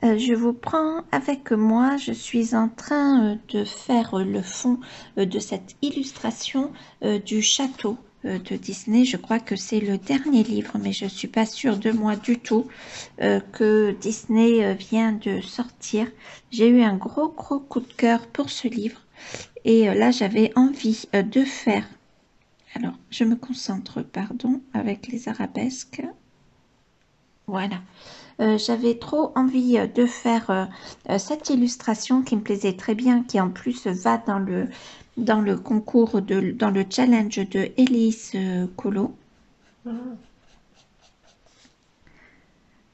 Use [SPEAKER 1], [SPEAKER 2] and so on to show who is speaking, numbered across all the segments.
[SPEAKER 1] Je vous prends avec moi, je suis en train de faire le fond de cette illustration du château de Disney. Je crois que c'est le dernier livre, mais je ne suis pas sûre de moi du tout que Disney vient de sortir. J'ai eu un gros coup de cœur pour ce livre et là j'avais envie de faire. Alors, je me concentre, pardon, avec les arabesques. Voilà. J'avais trop envie de faire cette illustration qui me plaisait très bien, qui en plus va dans le concours, dans le challenge de Élise Colo.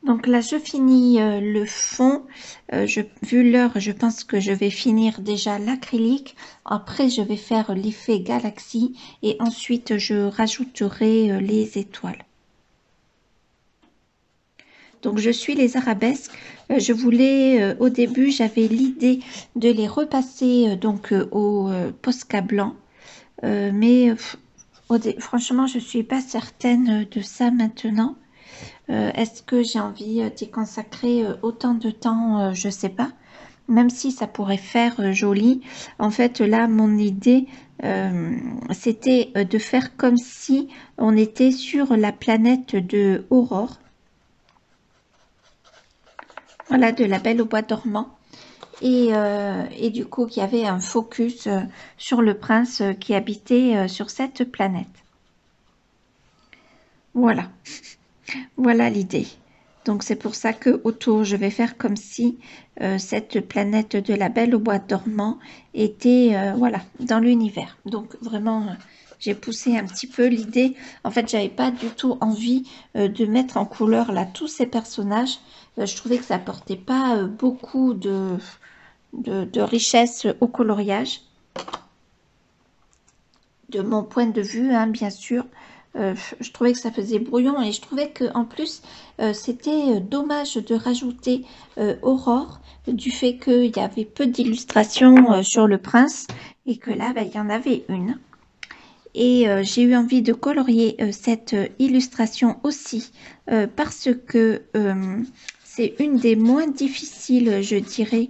[SPEAKER 1] Donc là, je finis le fond. Vu l'heure, je pense que je vais finir déjà l'acrylique. Après, je vais faire l'effet galaxie et ensuite, je rajouterai les étoiles. Donc, je suis les arabesques. Je voulais, au début, j'avais l'idée de les repasser au Posca blanc. Mais franchement, je ne suis pas certaine de ça maintenant. Est-ce que j'ai envie d'y consacrer autant de temps? Je ne sais pas. Même si ça pourrait faire joli. En fait, là, mon idée, c'était de faire comme si on était sur la planète de Aurore. Voilà, de La Belle au bois dormant. Et du coup, il y avait un focus sur le prince qui habitait sur cette planète. Voilà, voilà l'idée. Donc, c'est pour ça que autour, je vais faire comme si cette planète de La Belle au bois dormant était, voilà, dans l'univers. Donc, vraiment, j'ai poussé un petit peu l'idée. En fait, j'avais pas du tout envie de mettre en couleur là tous ces personnages. Je trouvais que ça apportait pas beaucoup de richesse au coloriage. De mon point de vue, hein, bien sûr. Je trouvais que ça faisait brouillon et je trouvais que en plus c'était dommage de rajouter Aurore du fait qu'il y avait peu d'illustrations sur le prince et que là il y en avait une. Et j'ai eu envie de colorier cette illustration aussi parce que c'est une des moins difficiles, je dirais.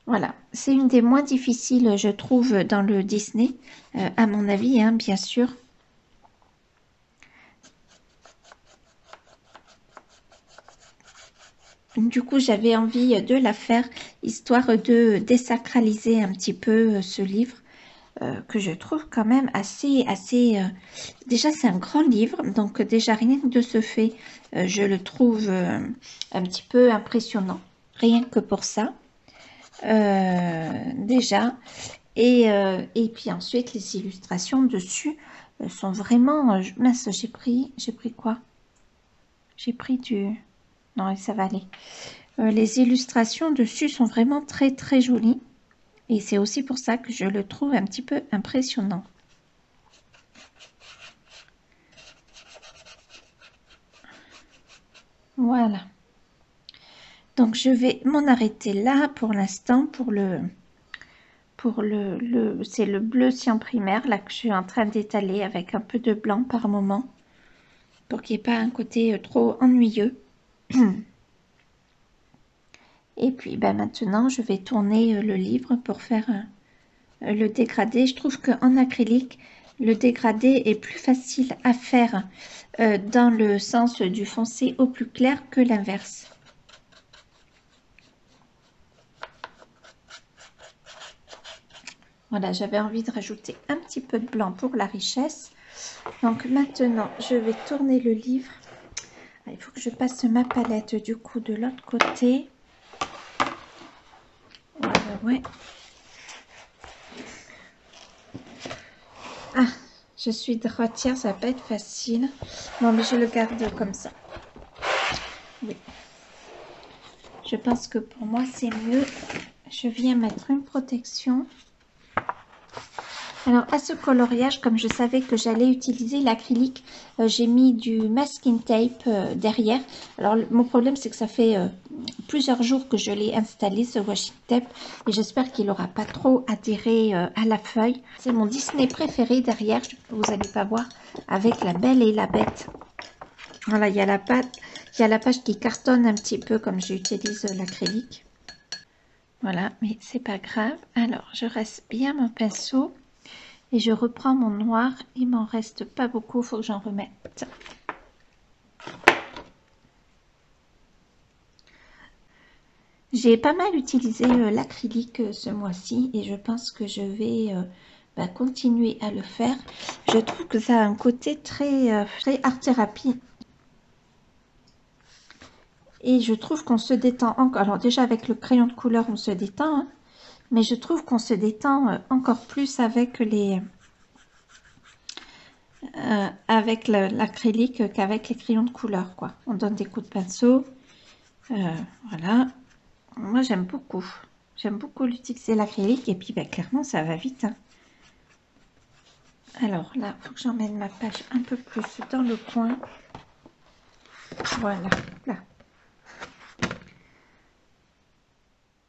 [SPEAKER 1] Voilà, c'est une des moins difficiles, je trouve, dans le Disney, à mon avis, hein, bien sûr. Du coup, j'avais envie de la faire, histoire de désacraliser un petit peu ce livre, que je trouve quand même assez... Déjà, c'est un grand livre, donc déjà, rien que de ce fait, je le trouve un petit peu impressionnant, rien que pour ça. Déjà, et puis ensuite les illustrations dessus sont vraiment mince, j'ai pris quoi, j'ai pris du, non, ça va aller. Les illustrations dessus sont vraiment très très jolies et c'est aussi pour ça que je le trouve un petit peu impressionnant. Voilà, donc je vais m'en arrêter là pour l'instant pour c'est le bleu cyan primaire là que je suis en train d'étaler avec un peu de blanc par moment pour qu'il n'y ait pas un côté trop ennuyeux. Et puis ben, maintenant je vais tourner le livre pour faire le dégradé. Je trouve qu'en acrylique le dégradé est plus facile à faire dans le sens du foncé au plus clair que l'inverse. Voilà, j'avais envie de rajouter un petit peu de blanc pour la richesse. Donc maintenant, je vais tourner le livre. Il faut que je passe ma palette du coup de l'autre côté. Ouais. Ah, je suis droitière, ça va pas être facile. Non, mais je le garde comme ça. Oui. Je pense que pour moi, c'est mieux. Je viens mettre une protection. Alors, à ce coloriage, comme je savais que j'allais utiliser l'acrylique, j'ai mis du masking tape derrière. Alors, mon problème, c'est que ça fait plusieurs jours que je l'ai installé, ce washi tape. Et j'espère qu'il n'aura pas trop adhéré à la feuille. C'est mon Disney préféré derrière, vous n'allez pas voir, avec La Belle et la Bête. Voilà, il y a la patte, Il y a la page qui cartonne un petit peu comme j'utilise l'acrylique. Voilà, mais c'est pas grave. Alors, je reste bien mon pinceau et je reprends mon noir. Il m'en reste pas beaucoup, il faut que j'en remette. J'ai pas mal utilisé l'acrylique ce mois-ci et je pense que je vais continuer à le faire. Je trouve que ça a un côté très, très art-thérapie. Et je trouve qu'on se détend encore. Alors déjà avec le crayon de couleur on se détend, hein, mais je trouve qu'on se détend encore plus avec l'acrylique qu'avec les crayons de couleur, quoi. On donne des coups de pinceau. Voilà. Moi j'aime beaucoup. J'aime beaucoup l'utiliser l'acrylique et puis clairement ça va vite, hein. Alors là, il faut que j'emmène ma page un peu plus dans le coin. Voilà, là.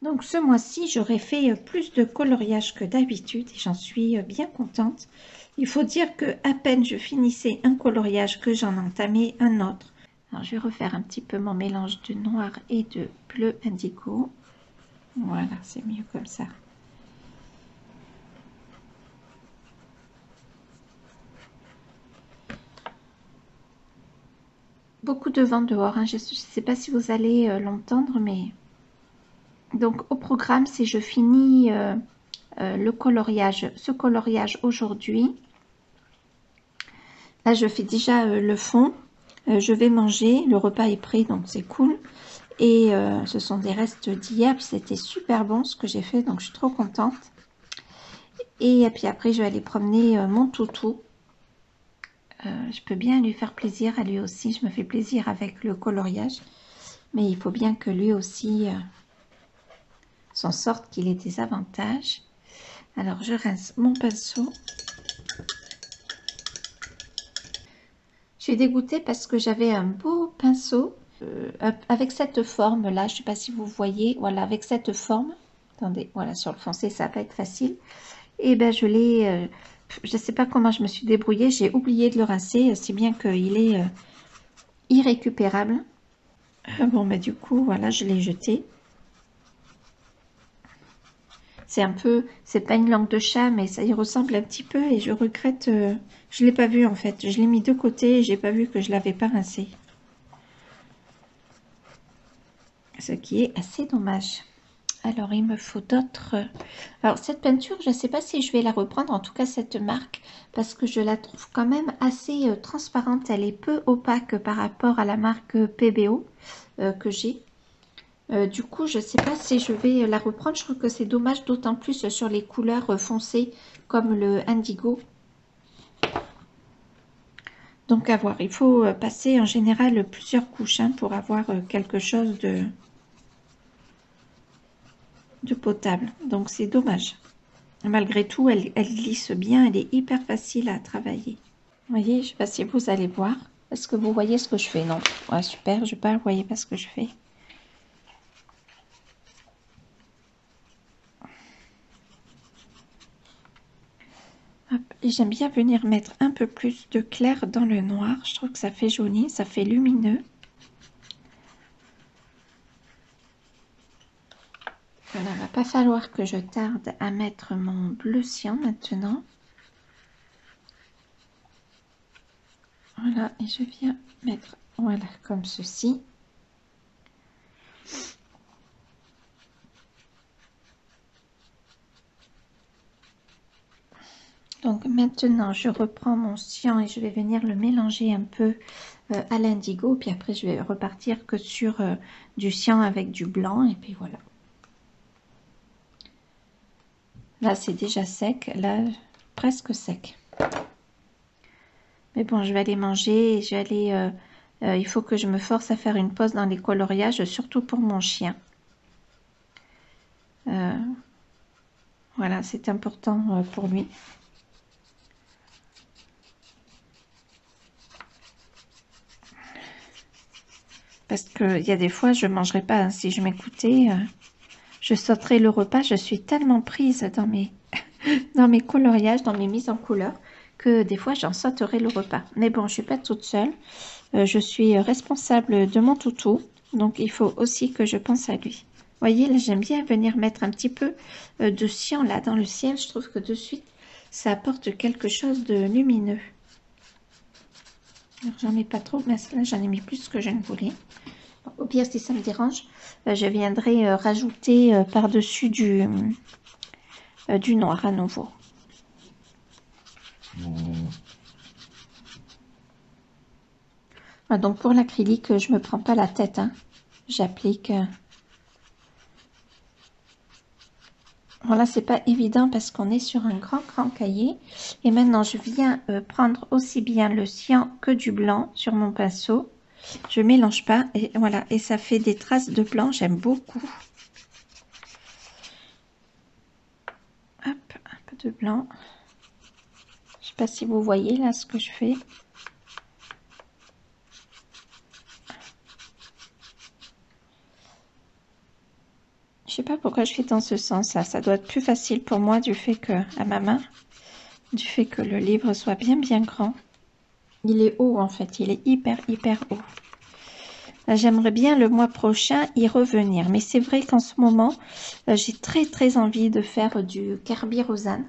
[SPEAKER 1] Donc ce mois-ci, j'aurais fait plus de coloriage que d'habitude et j'en suis bien contente. Il faut dire que à peine je finissais un coloriage que j'en entamais un autre. Alors je vais refaire un petit peu mon mélange de noir et de bleu indigo. Voilà, c'est mieux comme ça. Beaucoup de vent dehors, hein. Je ne sais pas si vous allez l'entendre, mais... Donc au programme, c'est je finis le coloriage, ce coloriage aujourd'hui. Là, je fais déjà le fond. Je vais manger, le repas est prêt, donc c'est cool. Et ce sont des restes d'hier, c'était super bon ce que j'ai fait, donc je suis trop contente. Et puis après, je vais aller promener mon toutou. Je peux bien lui faire plaisir, à lui aussi, je me fais plaisir avec le coloriage. Mais il faut bien que lui aussi s'en sorte, qu'il ait des avantages. Alors, je rince mon pinceau. Je suis dégoûtée parce que j'avais un beau pinceau avec cette forme là, je ne sais pas si vous voyez, voilà, avec cette forme. Attendez, voilà, sur le foncé, ça va pas être facile. Et ben je l'ai, je ne sais pas comment je me suis débrouillée, j'ai oublié de le rincer, si bien qu'il est irrécupérable. Bon, mais du coup, voilà, je l'ai jeté. C'est un peu, c'est pas une langue de chat, mais ça y ressemble un petit peu et je regrette, je l'ai pas vu en fait. Je l'ai mis de côté et j'ai pas vu que je l'avais pas rincé. Ce qui est assez dommage. Alors, il me faut d'autres... Alors, cette peinture, je ne sais pas si je vais la reprendre, en tout cas cette marque, parce que je la trouve quand même assez transparente. Elle est peu opaque par rapport à la marque PBO que j'ai. Du coup, je ne sais pas si je vais la reprendre. Je trouve que c'est dommage, d'autant plus sur les couleurs foncées comme le indigo. Donc, à voir. Il faut passer en général plusieurs couches hein, pour avoir quelque chose de potable. Donc, c'est dommage. Malgré tout, elle glisse bien. Elle est hyper facile à travailler. Vous voyez, je ne sais pas si vous allez voir. Est-ce que vous voyez ce que je fais? Non. Ouais, super, je ne sais pas, vous voyez pas ce que je fais. Et j'aime bien venir mettre un peu plus de clair dans le noir. Je trouve que ça fait joli, ça fait lumineux. Voilà, il ne va pas falloir que je tarde à mettre mon bleu cyan maintenant. Voilà, et je viens mettre, voilà, comme ceci. Donc maintenant, je reprends mon cyan et je vais venir le mélanger un peu à l'indigo. Puis après, je vais repartir que sur du cyan avec du blanc. Et puis voilà. Là, c'est déjà sec. Là, presque sec. Mais bon, je vais aller manger. Je vais aller, il faut que je me force à faire une pause dans les coloriages, surtout pour mon chien. Voilà, c'est important pour lui. Parce qu'il y a des fois, je ne mangerai pas. Hein, si je m'écoutais, je sauterais le repas. Je suis tellement prise dans mes, dans mes coloriages, dans mes mises en couleur, que des fois j'en sauterai le repas. Mais bon, je suis pas toute seule. Je suis responsable de mon toutou, donc il faut aussi que je pense à lui. Vous voyez, là j'aime bien venir mettre un petit peu de cyan là dans le ciel. Je trouve que de suite ça apporte quelque chose de lumineux. Alors j'en mets pas trop, mais là j'en ai mis plus que je ne voulais. Bon, au pire, si ça me dérange, je viendrai rajouter par-dessus du noir à nouveau. Ah, donc pour l'acrylique, je me prends pas la tête, hein. J'applique. Voilà, c'est pas évident parce qu'on est sur un grand cahier. Et maintenant, je viens prendre aussi bien le cyan que du blanc sur mon pinceau. Je mélange pas et voilà, et ça fait des traces de blanc. J'aime beaucoup. Hop, un peu de blanc. Je sais pas si vous voyez là ce que je fais. Je sais pas pourquoi je fais dans ce sens là. Ça doit être plus facile pour moi du fait que à ma main, du fait que le livre soit bien grand. Il est haut en fait, il est hyper haut. J'aimerais bien le mois prochain y revenir, mais c'est vrai qu'en ce moment, j'ai très envie de faire du Carbyrosane.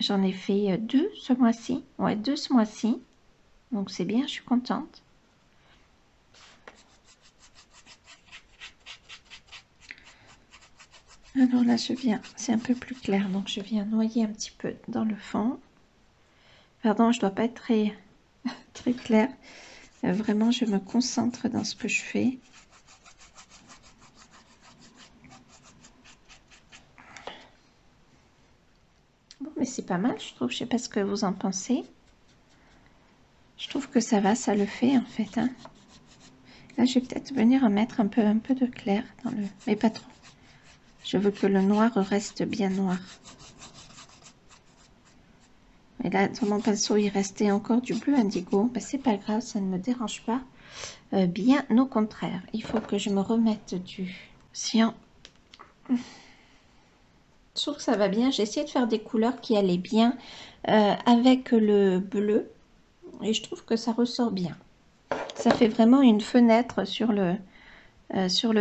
[SPEAKER 1] J'en ai fait 2 ce mois-ci, ouais 2 ce mois-ci, donc c'est bien, je suis contente. Alors là, je viens, c'est un peu plus clair, donc je viens noyer un petit peu dans le fond. Pardon, je dois pas être très clair. Vraiment, je me concentre dans ce que je fais. Bon, mais c'est pas mal, je trouve. Je sais pas ce que vous en pensez. Je trouve que ça va, ça le fait en fait. Hein. Là, je vais peut-être venir en mettre un peu de clair dans le, mais pas trop. Je veux que le noir reste bien noir. Et là, sur mon pinceau, il restait encore du bleu indigo. Ben, c'est pas grave, ça ne me dérange pas. Bien au contraire, il faut que je me remette du cyan. Je trouve que ça va bien. J'ai essayé de faire des couleurs qui allaient bien avec le bleu. Et je trouve que ça ressort bien. Ça fait vraiment une fenêtre sur le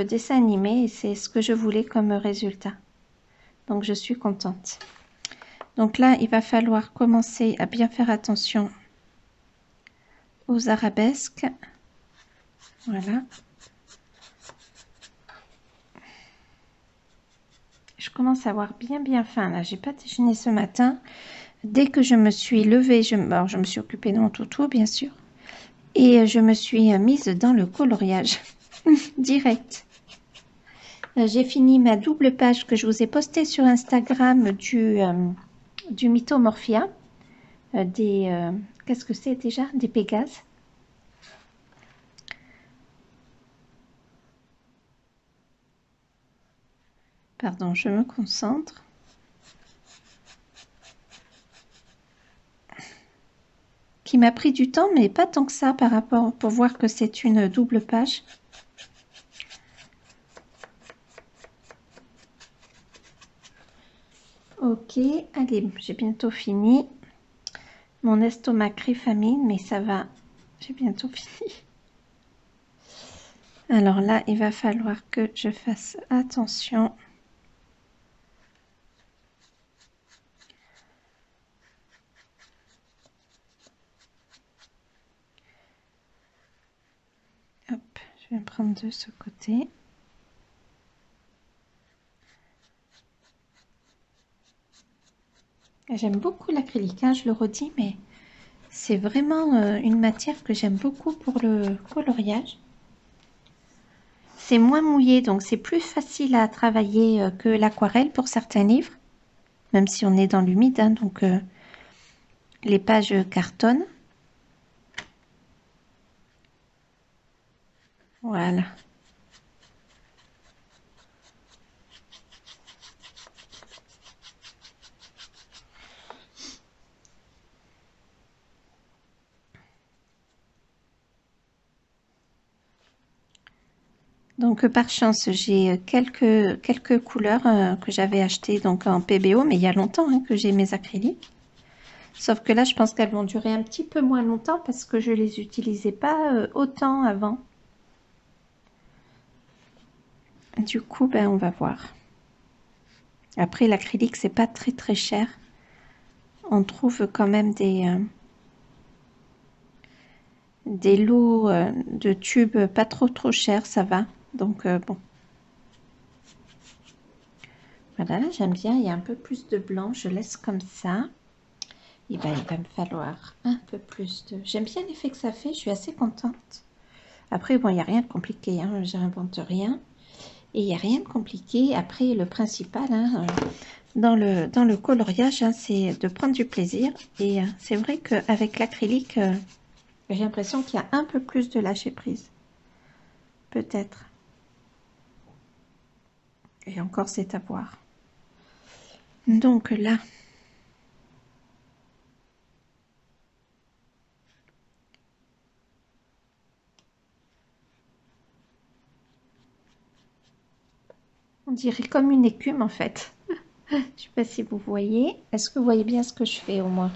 [SPEAKER 1] dessin animé. Et c'est ce que je voulais comme résultat. Donc, je suis contente. Donc là, il va falloir commencer à bien faire attention aux arabesques. Voilà. Je commence à avoir bien faim. Là, j'ai pas déjeuné ce matin. Dès que je me suis levée, je me suis occupée de mon toutou, bien sûr. Et je me suis mise dans le coloriage. Direct. J'ai fini ma double page que je vous ai postée sur Instagram du Mythomorphia. Qu'est-ce que c'est déjà? Des Pégases. Pardon, je me concentre. Qui m'a pris du temps, mais pas tant que ça par rapport pour voir que c'est une double page. Ok, allez, j'ai bientôt fini. Mon estomac crie famine, mais ça va, j'ai bientôt fini. Alors là, il va falloir que je fasse attention. Hop, je vais prendre de ce côté. J'aime beaucoup l'acrylique, hein, je le redis, mais c'est vraiment une matière que j'aime beaucoup pour le coloriage. C'est moins mouillé, donc c'est plus facile à travailler que l'aquarelle pour certains livres, même si on est dans l'humide, hein, donc les pages cartonnent. Voilà. Donc par chance, j'ai quelques couleurs que j'avais achetées donc en PBO, mais il y a longtemps hein, que j'ai mes acryliques. Sauf que là, je pense qu'elles vont durer un petit peu moins longtemps parce que je les utilisais pas autant avant. Du coup, ben, on va voir. Après, l'acrylique, c'est pas très très cher. On trouve quand même des lots de tubes pas trop chers, ça va. Donc, bon. Voilà, là, j'aime bien. Il y a un peu plus de blanc. Je laisse comme ça. Et ben, il va me falloir un peu plus de... J'aime bien l'effet que ça fait. Je suis assez contente. Après, bon, il n'y a rien de compliqué. Hein, j'invente rien. Et il n'y a rien de compliqué. Après, le principal, hein, dans le coloriage, hein, c'est de prendre du plaisir. Et c'est vrai qu'avec l'acrylique, j'ai l'impression qu'il y a un peu plus de lâcher prise. Peut-être. Et encore, c'est à voir. Donc là, on dirait comme une écume en fait. Je ne sais pas si vous voyez. Est-ce que vous voyez bien ce que je fais au moins?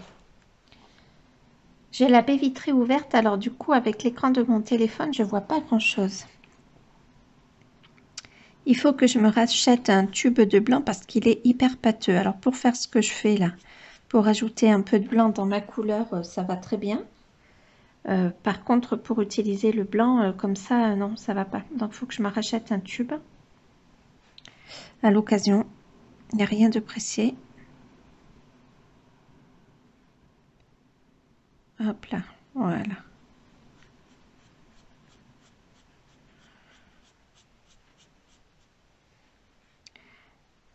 [SPEAKER 1] J'ai la baie vitrée ouverte, alors du coup avec l'écran de mon téléphone, je vois pas grand-chose. Il faut que je me rachète un tube de blanc parce qu'il est hyper pâteux. Alors pour faire ce que je fais là, pour ajouter un peu de blanc dans ma couleur, ça va très bien. Par contre, pour utiliser le blanc comme ça, non, ça va pas. Donc il faut que je me rachète un tube à l'occasion. Il n'y a rien de pressé. Hop là, voilà.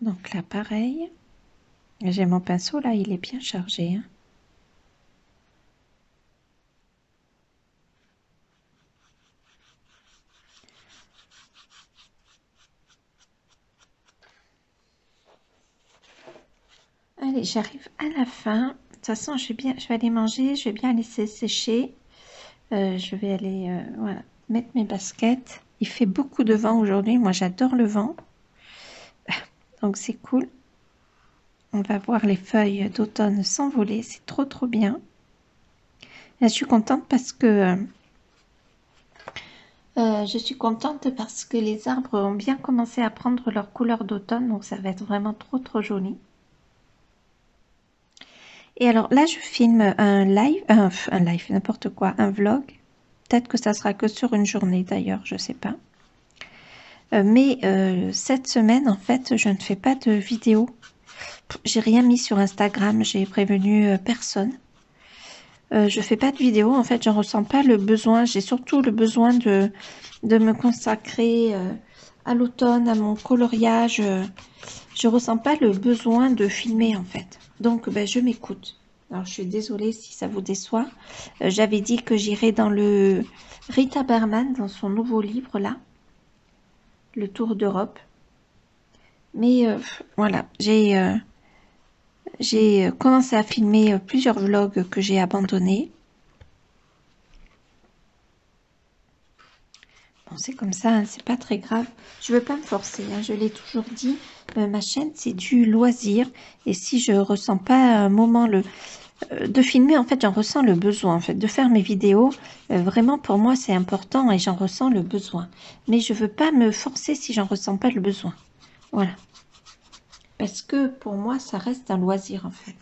[SPEAKER 1] Donc là, pareil. J'ai mon pinceau, là, il est bien chargé. Hein. Allez, j'arrive à la fin. De toute façon, je vais aller manger, je vais bien laisser sécher. Je vais aller voilà, mettre mes baskets. Il fait beaucoup de vent aujourd'hui. Moi, j'adore le vent. Donc, c'est cool. On va voir les feuilles d'automne s'envoler. C'est trop bien. Là, je suis contente parce que les arbres ont bien commencé à prendre leur couleur d'automne. Donc, ça va être vraiment trop joli. Et alors là, je filme un live, n'importe quoi, un vlog. Peut-être que ça sera que sur une journée d'ailleurs, je sais pas. Mais cette semaine, en fait, je ne fais pas de vidéo. J'ai rien mis sur Instagram, j'ai prévenu personne. Je fais pas de vidéo, en fait, j'en ressens pas le besoin. J'ai surtout le besoin de me consacrer à l'automne, à mon coloriage. Je ressens pas le besoin de filmer, en fait. Donc, ben, je m'écoute. Alors, je suis désolée si ça vous déçoit. J'avais dit que j'irais dans le Rita Berman, dans son nouveau livre, là. Le tour d'Europe. Mais voilà, j'ai commencé à filmer plusieurs vlogs que j'ai abandonnés. Bon, c'est comme ça, hein, c'est pas très grave. Je veux pas me forcer, hein, je l'ai toujours dit. Ma chaîne, c'est du loisir. Et si je ressens pas un moment de filmer, en fait, j'en ressens le besoin. En fait, de faire mes vidéos, vraiment, pour moi, c'est important et j'en ressens le besoin. Mais je veux pas me forcer si j'en ressens pas le besoin. Voilà. Parce que pour moi, ça reste un loisir en fait.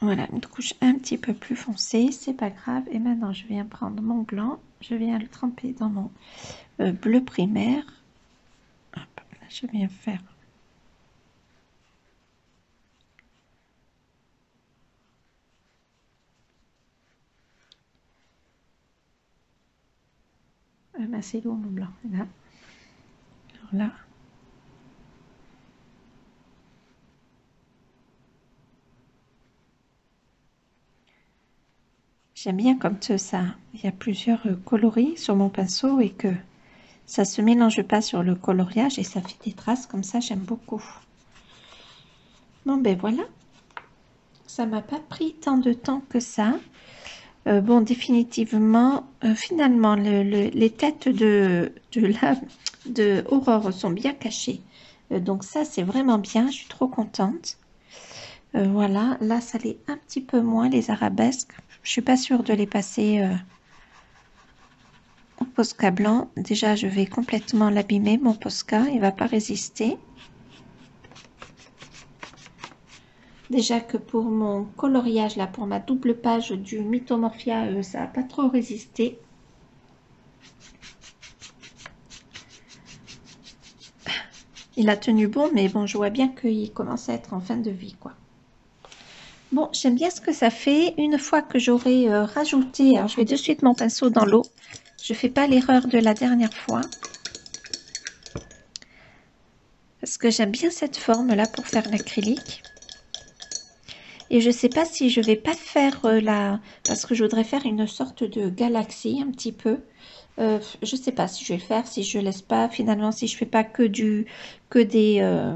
[SPEAKER 1] Voilà, une couche un petit peu plus foncée, c'est pas grave. Et maintenant, je viens prendre mon blanc, je viens le tremper dans mon bleu primaire. Hop, là, je viens faire ben, c'est lourd mon blanc. Là. Alors là. J'aime bien comme ça. Il y a plusieurs coloris sur mon pinceau et que ça se mélange pas sur le coloriage et ça fait des traces comme ça. J'aime beaucoup. Bon ben voilà. Ça m'a pas pris tant de temps que ça. Bon, définitivement, finalement, les têtes de Aurore sont bien cachées Donc ça, c'est vraiment bien. Je suis trop contente. Voilà, là, ça l'est un petit peu moins, les arabesques. Je suis pas sûre de les passer au Posca blanc. Déjà, je vais complètement l'abîmer, mon Posca. Il va pas résister. Déjà que pour mon coloriage, là, pour ma double page du Mythomorphia, ça n'a pas trop résisté. Il a tenu bon, mais bon, je vois bien qu'il commence à être en fin de vie, quoi. Bon, j'aime bien ce que ça fait. Une fois que j'aurai rajouté, alors je vais de suite mon pinceau dans l'eau. Je ne fais pas l'erreur de la dernière fois. Parce que j'aime bien cette forme-là pour faire l'acrylique. Et je ne sais pas si je vais pas faire parce que je voudrais faire une sorte de galaxie un petit peu. Je ne sais pas si je vais le faire, si je laisse pas. Finalement, si je fais pas que des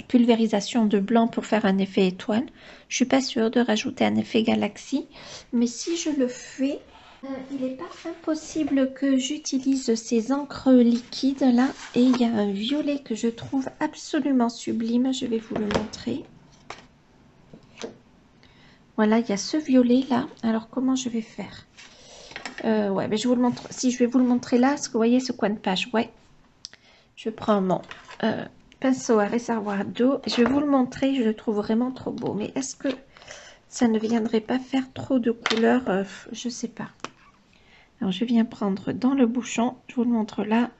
[SPEAKER 1] pulvérisations de blanc pour faire un effet étoile. Je suis pas sûre de rajouter un effet galaxie. Mais si je le fais, il n'est pas impossible que j'utilise ces encres liquides là. Et il y a un violet que je trouve absolument sublime. Je vais vous le montrer. Voilà, il y a ce violet là. Alors, comment je vais faire? Ouais, mais je vous le montre. Si je vais vous le montrer là, est-ce que vous voyez ce coin de page? Ouais. Je prends mon pinceau à réservoir d'eau. Je vais vous le montrer. Je le trouve vraiment trop beau. Mais est-ce que ça ne viendrait pas faire trop de couleurs? Je sais pas. Alors, je viens prendre dans le bouchon. Je vous le montre là.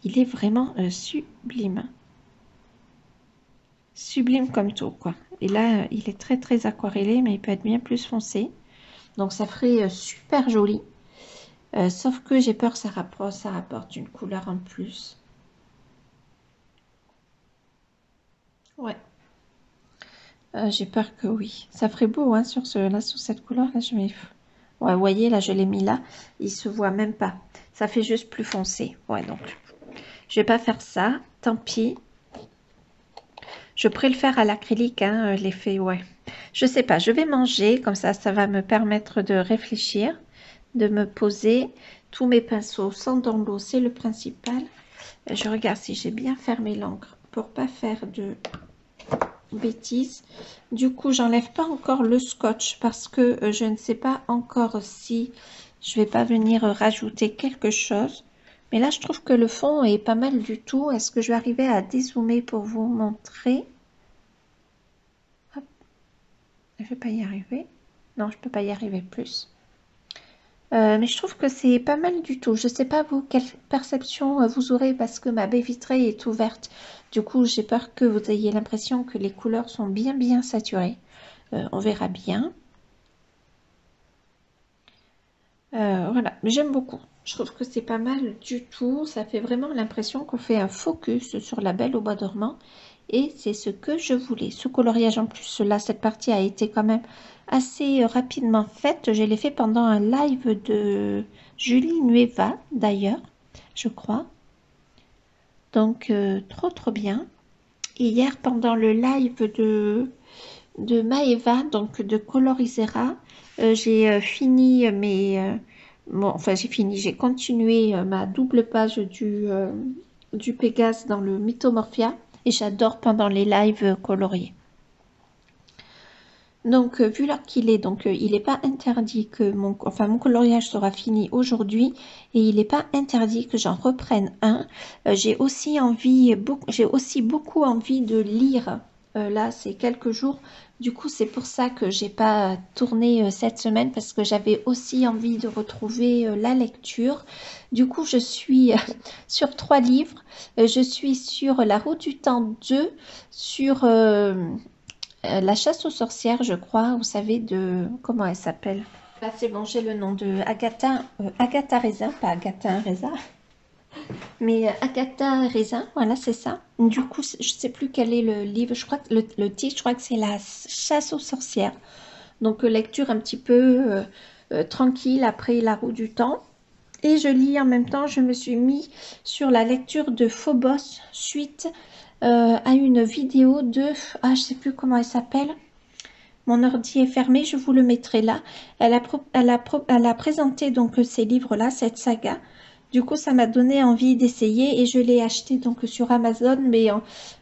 [SPEAKER 1] Il est vraiment sublime. Sublime comme tout, quoi. Et là, il est très, très aquarellé, mais il peut être bien plus foncé. Donc, ça ferait super joli. Sauf que j'ai peur que ça rapporte une couleur en plus. Ouais. J'ai peur que oui. Ça ferait beau, hein, sur cette couleur. Là, je mets... Ouais, vous voyez, là, je l'ai mis là. Il se voit même pas. Ça fait juste plus foncé. Ouais, donc, je vais pas faire ça. Tant pis. Je pourrais le faire à l'acrylique, hein, l'effet, ouais. Je sais pas, je vais manger. Comme ça va me permettre de réfléchir, de me poser. Tous mes pinceaux sont dans l'eau, c'est le principal. Je regarde si j'ai bien fermé l'encre pour pas faire de bêtises. Du coup, j'enlève pas encore le scotch parce que je ne sais pas encore si je vais pas venir rajouter quelque chose. Mais là, je trouve que le fond est pas mal du tout. Est-ce que je vais arriver à dézoomer pour vous montrer? Hop. Je vais pas y arriver. Non, je peux pas y arriver plus. Mais je trouve que c'est pas mal du tout. Je sais pas vous, quelle perception vous aurez parce que ma baie vitrée est ouverte. Du coup, j'ai peur que vous ayez l'impression que les couleurs sont bien saturées. On verra bien. Voilà, mais j'aime beaucoup. Je trouve que c'est pas mal du tout. Ça fait vraiment l'impression qu'on fait un focus sur la Belle au bois dormant. Et c'est ce que je voulais. Ce coloriage en plus, là, cette partie a été quand même assez rapidement faite. Je l'ai fait pendant un live de Julie Nueva, d'ailleurs, je crois. Donc, trop bien. Et hier, pendant le live de Maeva, donc de Colorisera, j'ai fini j'ai continué ma double page du Pégase dans le Mythomorphia et j'adore pendant les lives coloriés. Donc, vu l'heure qu'il est, donc il n'est pas interdit que mon coloriage sera fini aujourd'hui et il n'est pas interdit que j'en reprenne un. J'ai aussi beaucoup envie de lire là ces quelques jours. Du coup, c'est pour ça que j'ai pas tourné cette semaine parce que j'avais aussi envie de retrouver la lecture. Du coup, je suis sur 3 livres. Je suis sur La Roue du Temps 2, sur La chasse aux sorcières, je crois. Vous savez comment elle s'appelle? Là, c'est bon, j'ai le nom de Agatha Raisin, pas Agatha Raisin. Mais Agatha Raisin, voilà, c'est ça. Du coup, je ne sais plus quel est le livre. Je crois que le titre, je crois que c'est La chasse aux sorcières. Donc, lecture un petit peu tranquille après La Roue du Temps. Et je lis en même temps, je me suis mis sur la lecture de Phobos suite à une vidéo de... Ah, je ne sais plus comment elle s'appelle. Mon ordi est fermé, je vous le mettrai là. Elle a présenté donc ces livres-là, cette saga. Du coup, ça m'a donné envie d'essayer et je l'ai acheté donc sur Amazon, mais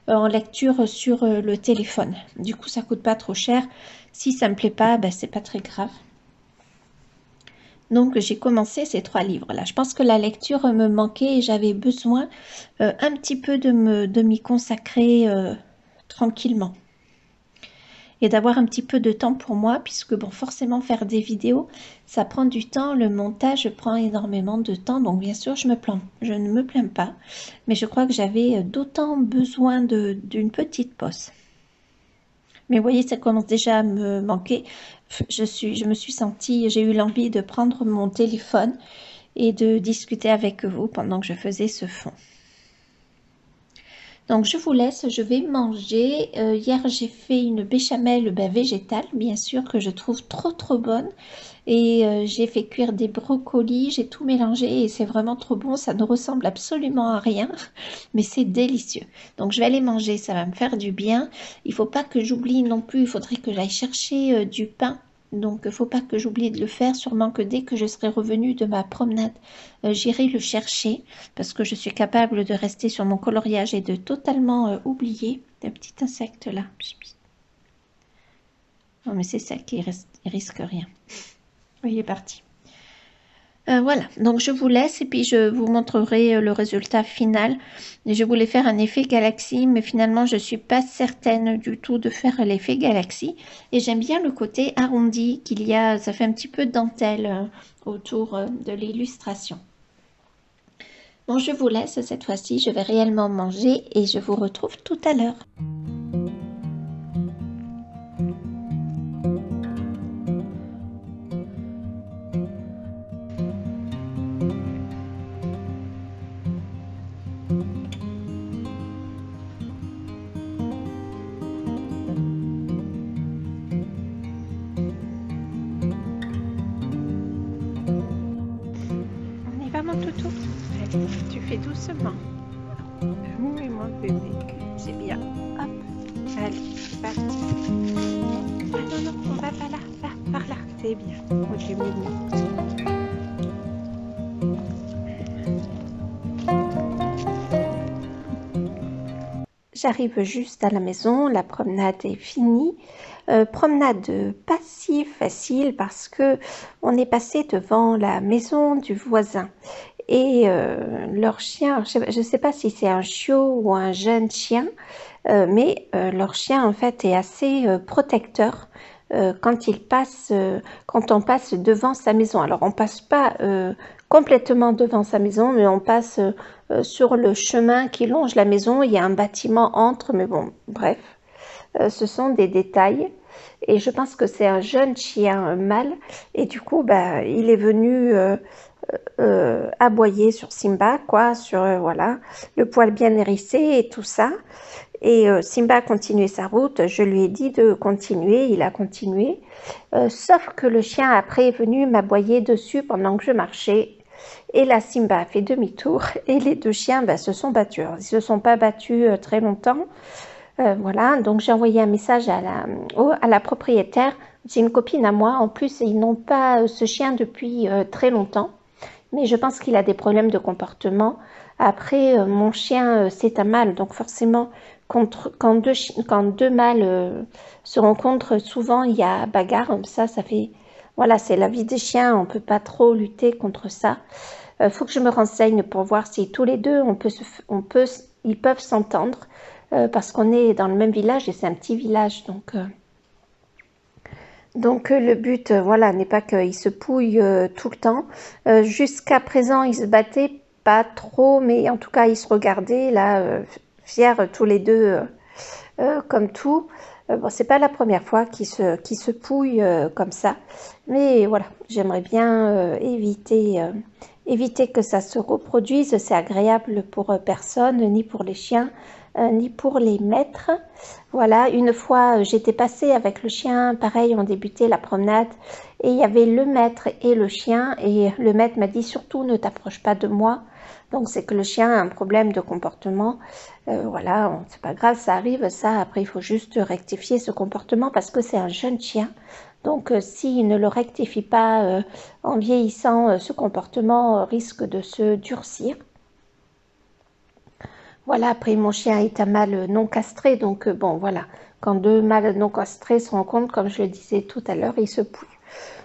[SPEAKER 1] en lecture sur le téléphone. Du coup, ça coûte pas trop cher. Si ça me plaît pas, ben, c'est pas très grave. Donc, j'ai commencé ces 3 livres-là. Je pense que la lecture me manquait et j'avais besoin un petit peu de m'y consacrer tranquillement. Et d'avoir un petit peu de temps pour moi, puisque bon, forcément faire des vidéos, ça prend du temps, le montage prend énormément de temps, donc bien sûr je ne me plains pas, mais je crois que j'avais d'autant besoin d'une petite pause. Mais vous voyez, ça commence déjà à me manquer. Je me suis sentie, j'ai eu l'envie de prendre mon téléphone et de discuter avec vous pendant que je faisais ce fond. Donc je vous laisse, je vais manger. Hier j'ai fait une béchamel végétale, bien sûr, que je trouve trop bonne. Et j'ai fait cuire des brocolis, j'ai tout mélangé et c'est vraiment trop bon. Ça ne ressemble absolument à rien, mais c'est délicieux. Donc je vais aller manger, ça va me faire du bien. Il ne faut pas que j'oublie non plus, il faudrait que j'aille chercher du pain. Donc, il ne faut pas que j'oublie de le faire. Sûrement que dès que je serai revenue de ma promenade, j'irai le chercher parce que je suis capable de rester sur mon coloriage et de totalement oublier le petit insecte là. Non, mais c'est ça qui risque rien. Oui, il est parti. Voilà, donc je vous laisse et puis je vous montrerai le résultat final. Je voulais faire un effet galaxie, mais finalement je ne suis pas certaine du tout de faire l'effet galaxie. Et j'aime bien le côté arrondi qu'il y a, ça fait un petit peu de dentelle autour de l'illustration. Bon, je vous laisse cette fois-ci, je vais réellement manger et je vous retrouve tout à l'heure. Mon toutou, allez, tu fais doucement. Oui, mon bébé, c'est bien. Hop, allez, parti. Ah non, non, on va pas là, là, par là, c'est bien. Ok, mimi. J'arrive juste à la maison, la promenade est finie. Promenade pas si facile parce que on est passé devant la maison du voisin et leur chien, je ne sais pas si c'est un chiot ou un jeune chien, mais leur chien en fait est assez protecteur quand on passe devant sa maison. Alors on passe pas complètement devant sa maison, mais on passe sur le chemin qui longe la maison. Il y a un bâtiment entre, mais bon, bref, ce sont des détails. Et je pense que c'est un jeune chien mâle. Et du coup, bah, il est venu aboyer sur Simba, quoi, sur voilà, le poil bien hérissé et tout ça. Et Simba a continué sa route. Je lui ai dit de continuer, il a continué. Sauf que le chien après est venu m'aboyer dessus pendant que je marchais. Et là, Simba a fait demi-tour et les deux chiens se sont battus. Alors, ils ne se sont pas battus très longtemps. Voilà, donc j'ai envoyé un message à la propriétaire. C'est une copine à moi. En plus, ils n'ont pas ce chien depuis très longtemps. Mais je pense qu'il a des problèmes de comportement. Après, mon chien, c'est un mâle. Donc forcément, quand deux mâles se rencontrent, souvent, il y a bagarre. Ça fait... Voilà, c'est la vie des chiens. On ne peut pas trop lutter contre ça. Faut que je me renseigne pour voir si tous les deux, ils peuvent s'entendre. Parce qu'on est dans le même village et c'est un petit village. Donc le but, voilà, n'est pas qu'ils se pouillent tout le temps. Jusqu'à présent, ils se battaient pas trop, mais en tout cas, ils se regardaient, là, fiers tous les deux, comme tout. Bon, c'est pas la première fois qu'ils se pouillent comme ça. Mais voilà, j'aimerais bien éviter que ça se reproduise. C'est agréable pour personne, ni pour les chiens, ni pour les maîtres. Voilà, une fois j'étais passée avec le chien, pareil, on débutait la promenade et il y avait le maître et le chien et le maître m'a dit surtout ne t'approche pas de moi Donc c'est que le chien a un problème de comportement. Voilà, c'est pas grave, ça arrive, ça. Après, il faut juste rectifier ce comportement parce que c'est un jeune chien. Donc s'il ne le rectifie pas en vieillissant, ce comportement risque de se durcir. Voilà, après mon chien est un mâle non castré, donc bon voilà, quand deux mâles non castrés se rencontrent, comme je le disais tout à l'heure, ils se pouillent.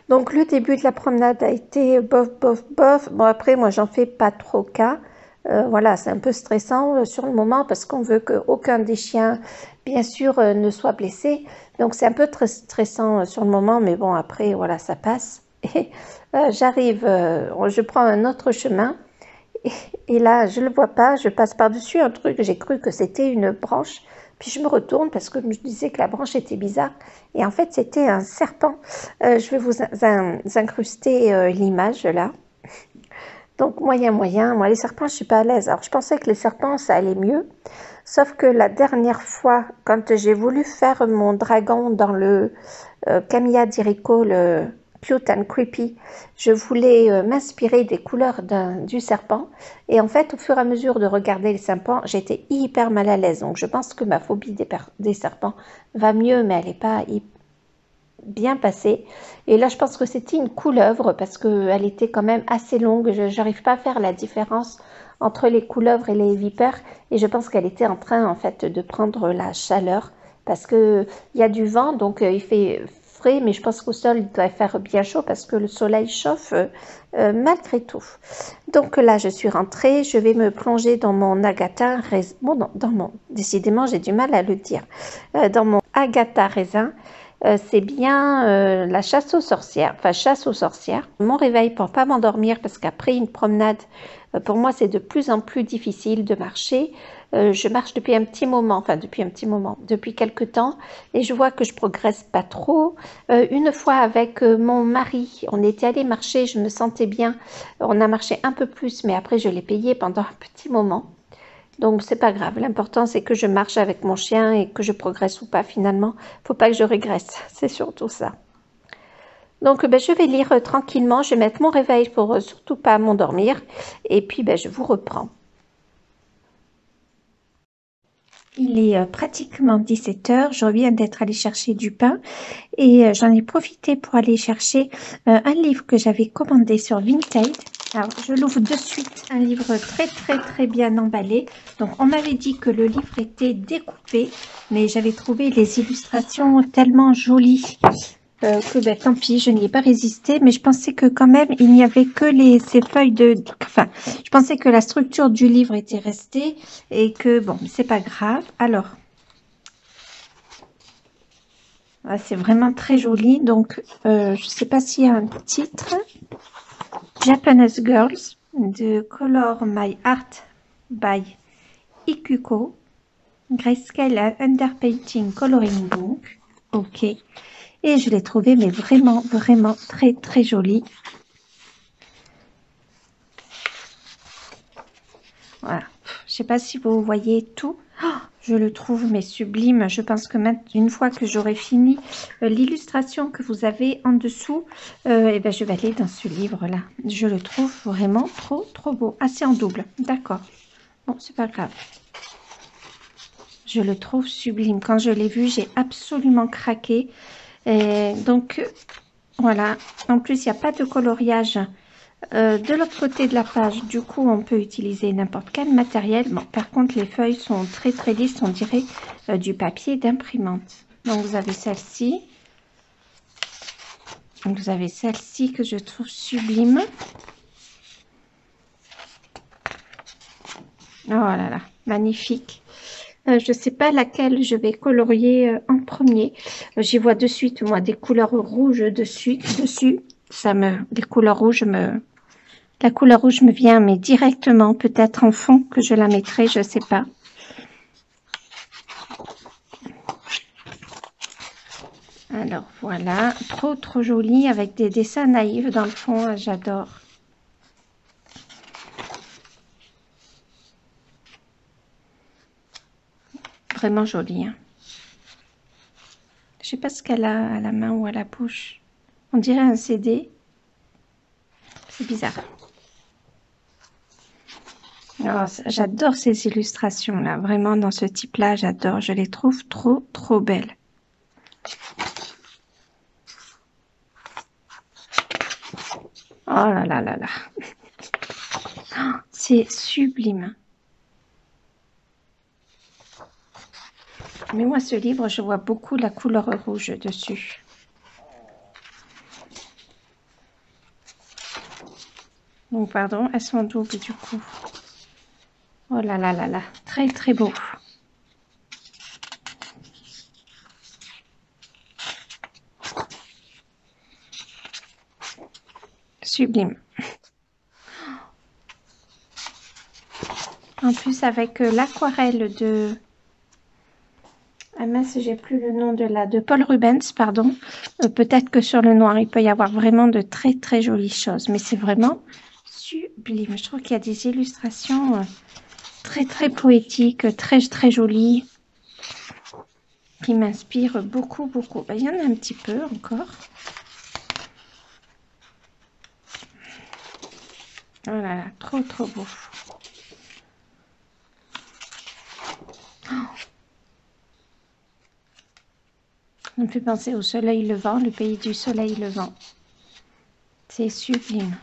[SPEAKER 1] Donc le début de la promenade a été bof, bof, bof. Bon après, moi j'en fais pas trop cas. Voilà, c'est un peu stressant sur le moment parce qu'on veut qu'aucun des chiens, bien sûr, ne soit blessé. Donc c'est un peu très stressant sur le moment, mais bon après, voilà, ça passe. Et j'arrive, je prends un autre chemin. Et là, je ne le vois pas, je passe par-dessus un truc, j'ai cru que c'était une branche, puis je me retourne parce que je me disais que la branche était bizarre, et en fait c'était un serpent. Je vais vous incruster l'image là. Donc moyen, moi les serpents je suis pas à l'aise. Alors je pensais que les serpents ça allait mieux, sauf que la dernière fois, quand j'ai voulu faire mon dragon dans le Kamiya d'Iriko, le Cute and Creepy, je voulais m'inspirer des couleurs du serpent. Et en fait, au fur et à mesure de regarder les serpents, j'étais hyper mal à l'aise. Donc je pense que ma phobie des serpents va mieux, mais elle n'est pas bien passée. Et là, je pense que c'était une couleuvre parce qu'elle était quand même assez longue. Je n'arrive pas à faire la différence entre les couleuvres et les vipères. Et je pense qu'elle était en train, en fait, de prendre la chaleur parce qu'il y a du vent, donc il fait frais, mais je pense qu'au sol, il doit faire bien chaud parce que le soleil chauffe malgré tout. Donc là, je suis rentrée, je vais me plonger dans mon Agatha raisin. Bon, non, décidément, j'ai du mal à le dire. Dans mon Agatha raisin. C'est bien la chasse aux sorcières, enfin chasse aux sorcières. Mon réveil pour pas m'endormir parce qu'après une promenade, pour moi c'est de plus en plus difficile de marcher. Je marche depuis un petit moment, depuis quelque temps, et je vois que je progresse pas trop. Une fois avec mon mari, on était allé marcher, je me sentais bien. On a marché un peu plus, mais après je l'ai payé pendant un petit moment. Donc c'est pas grave, l'important c'est que je marche avec mon chien et que je progresse ou pas finalement. Faut pas que je régresse, c'est surtout ça. Donc je vais lire tranquillement, je vais mettre mon réveil pour surtout pas m'endormir et puis je vous reprends. Il est pratiquement 17h, je reviens d'être allée chercher du pain et j'en ai profité pour aller chercher un livre que j'avais commandé sur Vinted. Alors, je l'ouvre de suite, un livre très bien emballé. Donc, on m'avait dit que le livre était découpé, mais j'avais trouvé les illustrations tellement jolies que tant pis, je n'y ai pas résisté. Mais je pensais que quand même, il n'y avait que ces feuilles Enfin, je pensais que la structure du livre était restée et que, bon, c'est pas grave. Alors, c'est vraiment très joli. Donc, je ne sais pas s'il y a un titre. Japanese Girls, The Color My Heart by Ikuko, Grayscale Underpainting Coloring Book. Ok. Et je l'ai trouvé, mais vraiment très joli. Voilà. Je sais pas si vous voyez tout. Oh, je le trouve mais sublime. Je pense que maintenant, une fois que j'aurai fini l'illustration que vous avez en dessous, je vais aller dans ce livre-là. Je le trouve vraiment trop beau. Ah, c'est en double. D'accord. Bon, c'est pas grave. Je le trouve sublime. Quand je l'ai vu, j'ai absolument craqué. Et donc, voilà. En plus, il n'y a pas de coloriage. De l'autre côté de la page, du coup, on peut utiliser n'importe quel matériel. Bon, par contre, les feuilles sont très lisses, on dirait du papier d'imprimante. Donc, vous avez celle-ci. Vous avez celle-ci que je trouve sublime. Oh là là, magnifique. Je ne sais pas laquelle je vais colorier en premier. J'y vois de suite, moi, des couleurs rouges dessus. Les couleurs rouges La couleur rouge me vient, mais directement, peut-être en fond que je la mettrai, je ne sais pas. Alors voilà, trop joli avec des dessins naïfs dans le fond, j'adore. Vraiment joli. Hein. Je sais pas ce qu'elle a à la main ou à la bouche. On dirait un CD. C'est bizarre. Oh, j'adore ces illustrations-là, vraiment dans ce type-là, j'adore, je les trouve trop, trop belles. Oh là là là là, c'est sublime. Mais moi, ce livre, je vois beaucoup la couleur rouge dessus. Donc, pardon, elles sont doubles du coup. Oh là là là là, très très beau. Sublime. En plus, avec l'aquarelle de... Ah mince, j'ai plus le nom de Paul Rubens, pardon. Peut-être que sur le noir, il peut y avoir vraiment de très très jolies choses. Mais c'est vraiment sublime. Je trouve qu'il y a des illustrations très très poétiques, très très jolies, qui m'inspirent beaucoup beaucoup. Ben, il y en a un petit peu encore. Oh là là, trop trop beau. Ça me fait penser au soleil levant, le pays du soleil levant. C'est sublime.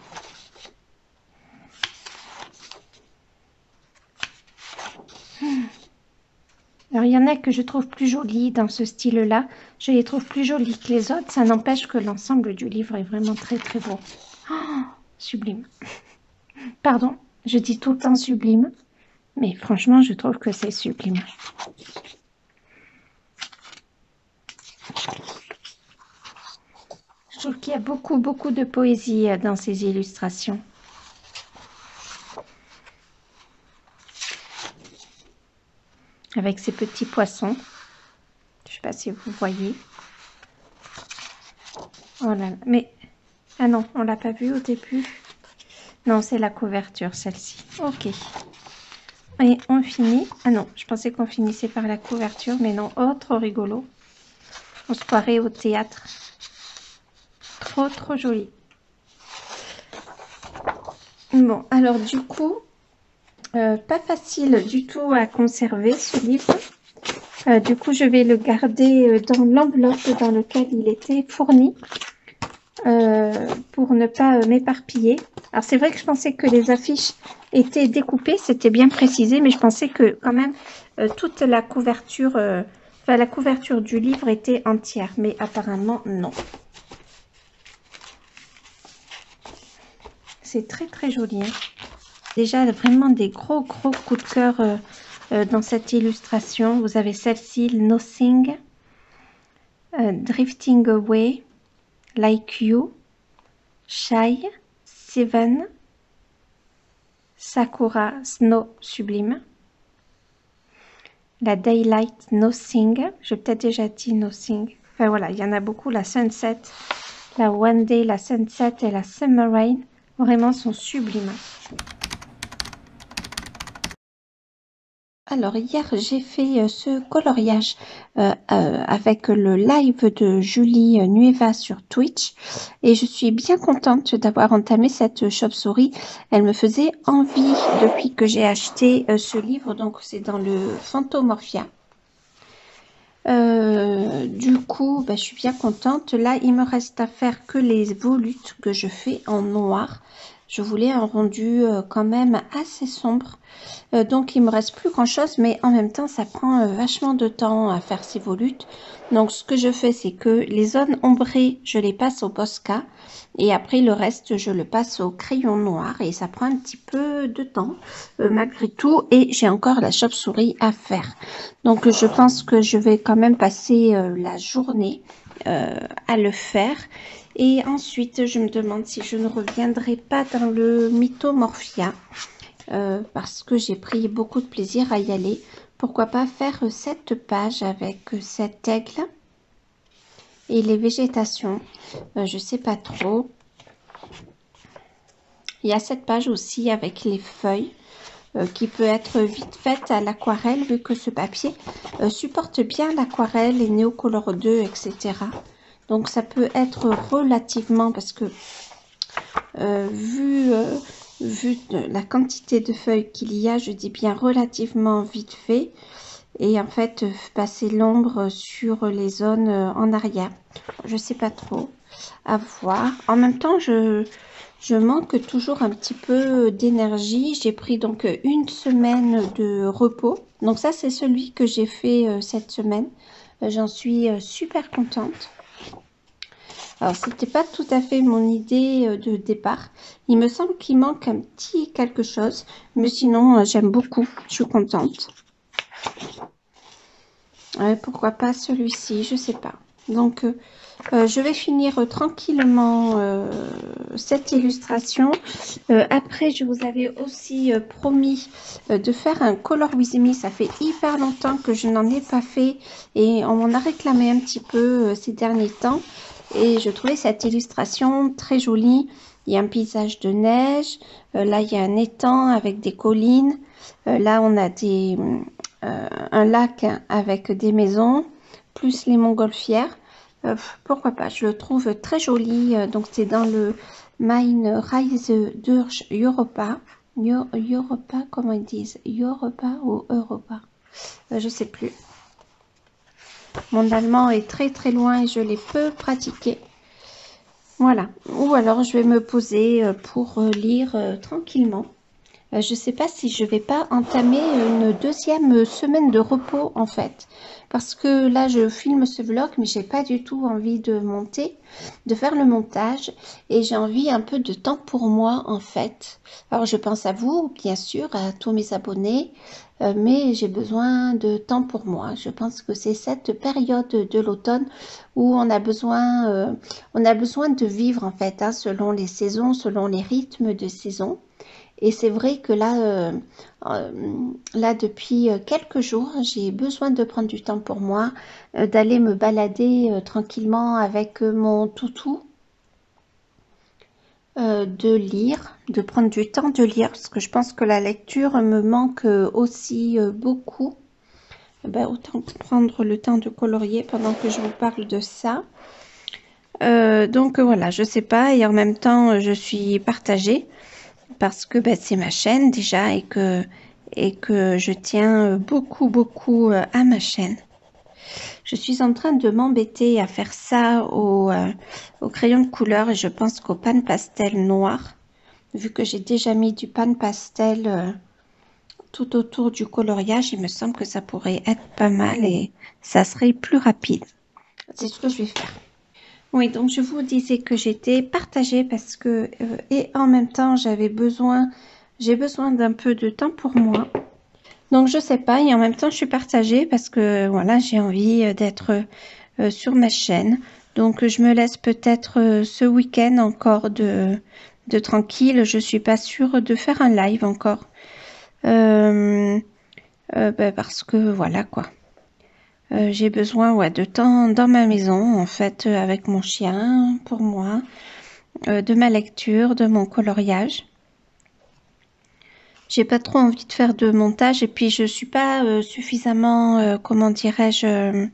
[SPEAKER 1] Alors, il y en a que je trouve plus jolies dans ce style-là. Je les trouve plus jolies que les autres. Ça n'empêche que l'ensemble du livre est vraiment très très beau. Oh, sublime. Pardon, je dis tout le temps sublime. Mais franchement, je trouve que c'est sublime. Je trouve qu'il y a beaucoup, beaucoup de poésie dans ces illustrations. Avec ces petits poissons. Je ne sais pas si vous voyez. Oh là là, mais... Ah non, on l'a pas vu au début. Non, c'est la couverture, celle-ci. Ok. Et on finit. Ah non, je pensais qu'on finissait par la couverture, mais non. Oh, trop rigolo. On se croirait au théâtre. Trop, trop joli. Bon, alors du coup, pas facile du tout à conserver ce livre. Du coup, je vais le garder dans l'enveloppe dans laquelle il était fourni pour ne pas m'éparpiller. Alors, c'est vrai que je pensais que les affiches étaient découpées, c'était bien précisé, mais je pensais que quand même toute la couverture, la couverture du livre était entière, mais apparemment non. C'est très très joli. Hein. Déjà vraiment des gros coups de cœur dans cette illustration. Vous avez celle-ci, Nothing, Drifting Away, Like You, Shy, Seven, Sakura, Snow, sublime. La Daylight, Nothing. J'ai peut-être déjà dit Nothing. Enfin voilà, il y en a beaucoup. La Sunset, la One Day, la Sunset et la Summer Rain. Vraiment sont sublimes. Alors hier j'ai fait ce coloriage avec le live de Julie Nueva sur Twitch et je suis bien contente d'avoir entamé cette chauve-souris. Elle me faisait envie depuis que j'ai acheté ce livre, donc c'est dans le Fantomorphia. Du coup, je suis bien contente. Là, il me reste à faire que les volutes que je fais en noir. Je voulais un rendu quand même assez sombre. Donc, il me reste plus grand chose, mais en même temps, ça prend vachement de temps à faire ces volutes. Donc, ce que je fais, c'est que les zones ombrées, je les passe au Posca. Et après, le reste, je le passe au crayon noir. Et ça prend un petit peu de temps, malgré tout. Et j'ai encore la chauve-souris à faire. Donc, je pense que je vais quand même passer la journée à le faire. Et ensuite, je me demande si je ne reviendrai pas dans le Mythomorphia. Parce que j'ai pris beaucoup de plaisir à y aller. Pourquoi pas faire cette page avec cet aigle et les végétations. Je sais pas trop. Il y a cette page aussi avec les feuilles qui peut être vite faite à l'aquarelle vu que ce papier supporte bien l'aquarelle, les Neocolor 2, etc. Donc ça peut être relativement, parce que vu vu la quantité de feuilles qu'il y a, je dis bien relativement vite fait. Et en fait, passer l'ombre sur les zones en arrière. Je sais pas trop, à voir. En même temps, je manque toujours un petit peu d'énergie. J'ai pris donc une semaine de repos. Donc ça, c'est celui que j'ai fait cette semaine. J'en suis super contente. Alors, c'était pas tout à fait mon idée de départ. Il me semble qu'il manque un petit quelque chose. Mais sinon, j'aime beaucoup. Je suis contente. Pourquoi pas celui-ci, je sais pas. Donc, je vais finir tranquillement cette illustration. Après, je vous avais aussi promis de faire un Color With Me. Ça fait hyper longtemps que je n'en ai pas fait et on m'en a réclamé un petit peu ces derniers temps. Et je trouvais cette illustration très jolie. Il y a un paysage de neige. Là, il y a un étang avec des collines. Là, on a un lac avec des maisons, plus les montgolfières. Pourquoi pas, je le trouve très joli. Donc, c'est dans le Meine Reise durch Europa. Europa, comment ils disent? Europa ou Europa? Je sais plus. Mon allemand est très très loin et je l'ai peu pratiqué. Voilà. Ou alors, je vais me poser pour lire tranquillement. Je ne sais pas si je vais pas entamer une deuxième semaine de repos en fait. Parce que là, je filme ce vlog, mais j'ai pas du tout envie de faire le montage. Et j'ai envie un peu de temps pour moi en fait. Alors, je pense à vous, bien sûr, à tous mes abonnés. Mais j'ai besoin de temps pour moi. Je pense que c'est cette période de l'automne où on a besoin de vivre en fait, hein, selon les saisons, selon les rythmes de saison. Et c'est vrai que là depuis quelques jours, j'ai besoin de prendre du temps pour moi, d'aller me balader tranquillement avec mon toutou, de lire, de prendre du temps de lire, parce que je pense que la lecture me manque aussi beaucoup. Ben, autant prendre le temps de colorier pendant que je vous parle de ça. Donc voilà, je sais pas, et en même temps, je suis partagée. Parce que ben, c'est ma chaîne déjà et que je tiens beaucoup à ma chaîne. Je suis en train de m'embêter à faire ça au crayon de couleur et je pense qu'au pan pastel noir, vu que j'ai déjà mis du pan pastel tout autour du coloriage, il me semble que ça pourrait être pas mal et ça serait plus rapide. C'est ce que je vais faire. Oui, donc je vous disais que j'étais partagée parce que et en même temps j'ai besoin d'un peu de temps pour moi. Donc je sais pas, et en même temps je suis partagée parce que voilà, j'ai envie d'être sur ma chaîne. Donc je me laisse peut-être ce week-end encore de tranquille. Je suis pas sûre de faire un live encore. Ben, parce que voilà quoi. J'ai besoin de temps dans ma maison, en fait, avec mon chien, pour moi, de ma lecture, de mon coloriage. J'ai pas trop envie de faire de montage et puis je suis pas suffisamment, comment dirais-je,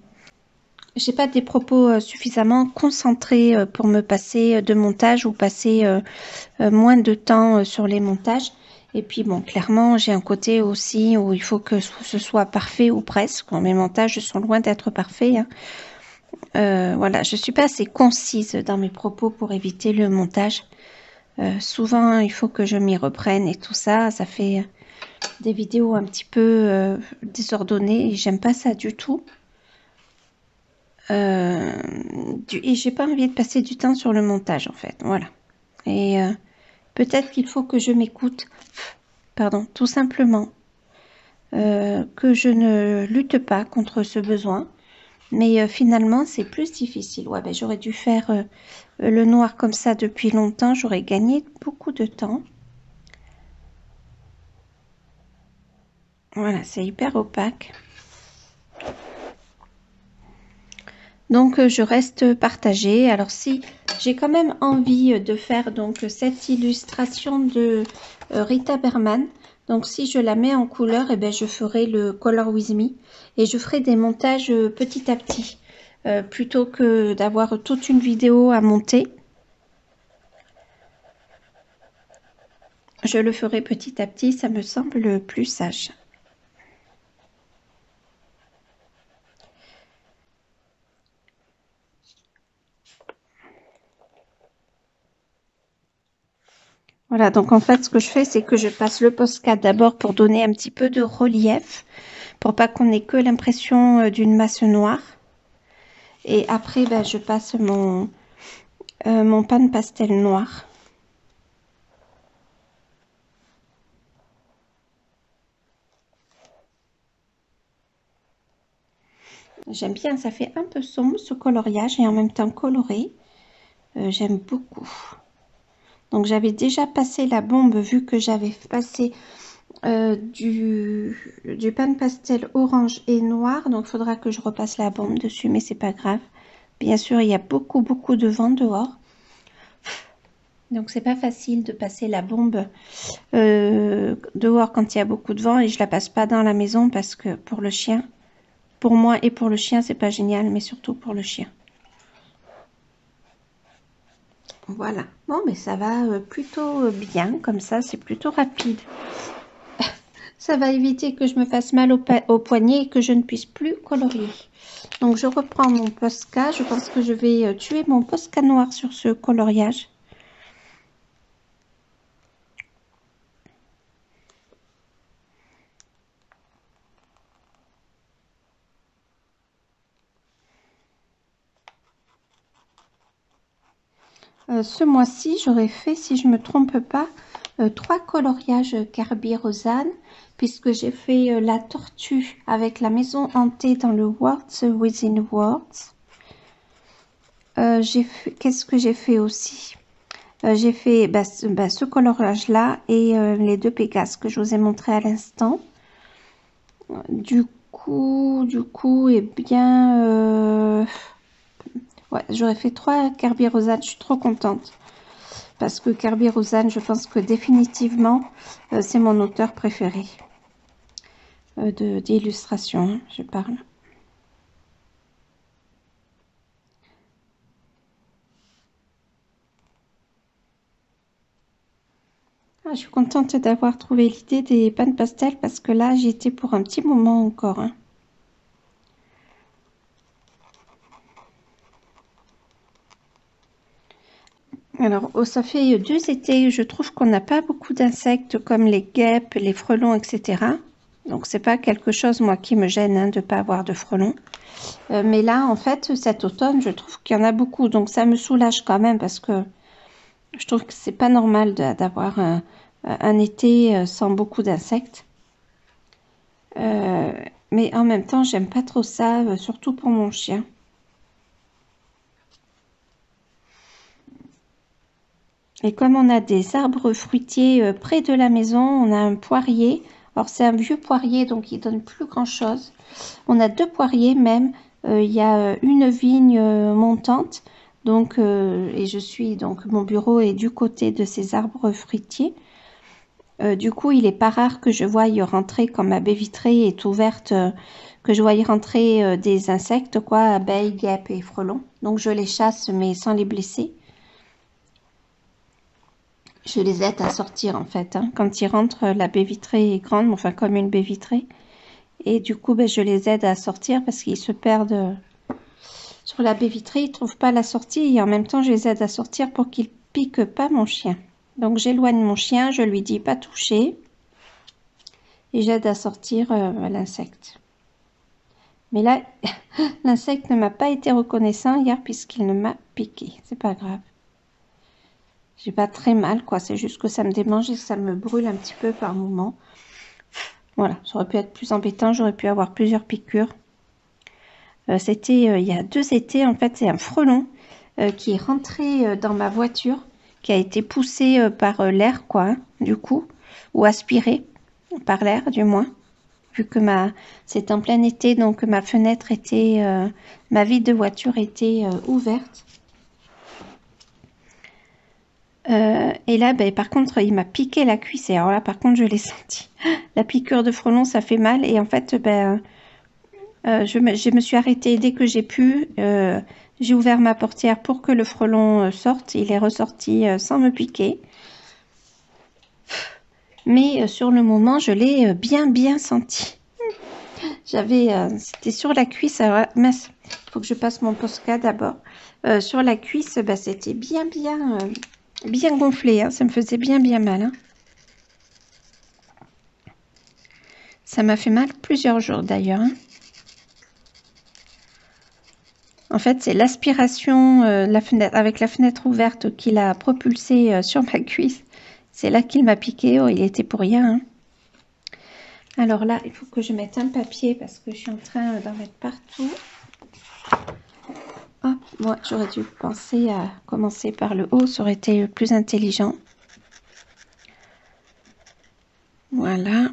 [SPEAKER 1] j'ai pas des propos suffisamment concentrés pour me passer de montage ou passer moins de temps sur les montages. Et puis bon, clairement, j'ai un côté aussi où il faut que ce soit parfait ou presque. Mes montages sont loin d'être parfaits, hein. Voilà, je suis pas assez concise dans mes propos pour éviter le montage. Souvent, il faut que je m'y reprenne et tout ça. Ça fait des vidéos un petit peu désordonnées et j'aime pas ça du tout. Et j'ai pas envie de passer du temps sur le montage en fait. Voilà. Et peut-être qu'il faut que je m'écoute. Pardon, tout simplement. Que je ne lutte pas contre ce besoin. Mais finalement, c'est plus difficile. Ouais, ben, j'aurais dû faire le noir comme ça depuis longtemps. J'aurais gagné beaucoup de temps. Voilà, c'est hyper opaque. Donc, je reste partagée. Alors, si j'ai quand même envie de faire donc cette illustration de Rita Berman. Donc, si je la mets en couleur, eh bien, je ferai le Color With Me. Et je ferai des montages petit à petit. Plutôt que d'avoir toute une vidéo à monter. je le ferai petit à petit, ça me semble plus sage. Voilà, donc en fait, ce que je fais, c'est que je passe le Posca d'abord pour donner un petit peu de relief, pour pas qu'on ait que l'impression d'une masse noire. Et après, ben, je passe mon pan pastel noir. J'aime bien, ça fait un peu sombre ce coloriage et en même temps coloré. J'aime beaucoup. Donc j'avais déjà passé la bombe vu que j'avais passé du pan pastel orange et noir. Donc il faudra que je repasse la bombe dessus, mais c'est pas grave. Bien sûr, il y a beaucoup de vent dehors. Donc c'est pas facile de passer la bombe dehors quand il y a beaucoup de vent et je la passe pas dans la maison parce que pour le chien, pour moi et pour le chien, c'est pas génial, mais surtout pour le chien. Voilà. Bon, mais ça va plutôt bien, comme ça, c'est plutôt rapide. Ça va éviter que je me fasse mal au poignet et que je ne puisse plus colorier. Donc, je reprends mon Posca. Je pense que je vais tuer mon Posca noir sur ce coloriage. Ce mois-ci, j'aurais fait, si je ne me trompe pas, 3 coloriages Carbie Rosanne, puisque j'ai fait la tortue avec la maison hantée dans le Words Within Words. Qu'est-ce que j'ai fait aussi? J'ai fait ce coloriage-là et les 2 Pégases que je vous ai montré à l'instant. Du coup, eh bien, ouais, j'aurais fait 3 Carbie Rosanne, je suis trop contente. Parce que Carbie Rosanne, je pense que définitivement, c'est mon auteur préféré d'illustration, hein, je parle. Ah, je suis contente d'avoir trouvé l'idée des pan pastel parce que là, j'y étais pour un petit moment encore. Hein. Alors, ça fait 2 étés, je trouve qu'on n'a pas beaucoup d'insectes comme les guêpes, les frelons, etc. Donc, c'est pas quelque chose, moi, qui me gêne hein, de ne pas avoir de frelons. Mais là, en fait, cet automne, je trouve qu'il y en a beaucoup. Donc, ça me soulage quand même parce que je trouve que c'est pas normal d'avoir un été sans beaucoup d'insectes. Mais en même temps, j'aime pas trop ça, surtout pour mon chien. Et comme on a des arbres fruitiers près de la maison, on a un poirier. Alors c'est un vieux poirier, donc il donne plus grand chose. On a 2 poiriers même. Il y a une vigne montante. Donc, et donc mon bureau est du côté de ces arbres fruitiers. Du coup, il n'est pas rare que je voie y rentrer, quand ma baie vitrée est ouverte, que je vois y rentrer des insectes, quoi, abeilles, guêpes et frelons. Donc je les chasse, mais sans les blesser. Je les aide à sortir en fait. Hein. Quand ils rentrent, la baie vitrée est grande, enfin comme une baie vitrée. Et du coup, je les aide à sortir parce qu'ils se perdent sur la baie vitrée. Ils ne trouvent pas la sortie et en même temps, je les aide à sortir pour qu'ils ne piquent pas mon chien. Donc j'éloigne mon chien, je lui dis pas toucher. Et j'aide à sortir l'insecte. Mais là, l'insecte ne m'a pas été reconnaissant hier puisqu'il ne m'a piqué. C'est pas grave. J'ai pas très mal, quoi. C'est juste que ça me démange et que ça me brûle un petit peu par moment. Voilà, ça aurait pu être plus embêtant. J'aurais pu avoir plusieurs piqûres. C'était il y a 2 étés. En fait, c'est un frelon qui est rentré dans ma voiture, qui a été poussé par l'air, quoi, hein, du coup, ou aspiré par l'air, du moins. Vu que c'était en plein été, donc ma fenêtre était, ma vitre de voiture était ouverte. Et là, par contre, il m'a piqué la cuisse. Et alors là, par contre, je l'ai senti. La piqûre de frelon, ça fait mal. Et en fait, je me suis arrêtée dès que j'ai pu. J'ai ouvert ma portière pour que le frelon sorte. Il est ressorti sans me piquer. mais sur le moment, je l'ai bien senti. C'était sur la cuisse, alors mince, il faut que je passe mon Posca d'abord. Sur la cuisse, bah, c'était bien gonflé, hein, ça me faisait bien mal. Hein. Ça m'a fait mal plusieurs jours d'ailleurs. Hein. En fait, c'est l'aspiration avec la fenêtre ouverte qui l'a propulsé sur ma cuisse. C'est là qu'il m'a piqué. Oh, il était pour rien. Hein. Alors là, il faut que je mette un papier parce que je suis en train d'en mettre partout. Hop, moi, j'aurais dû penser à commencer par le haut. Ça aurait été plus intelligent. Voilà.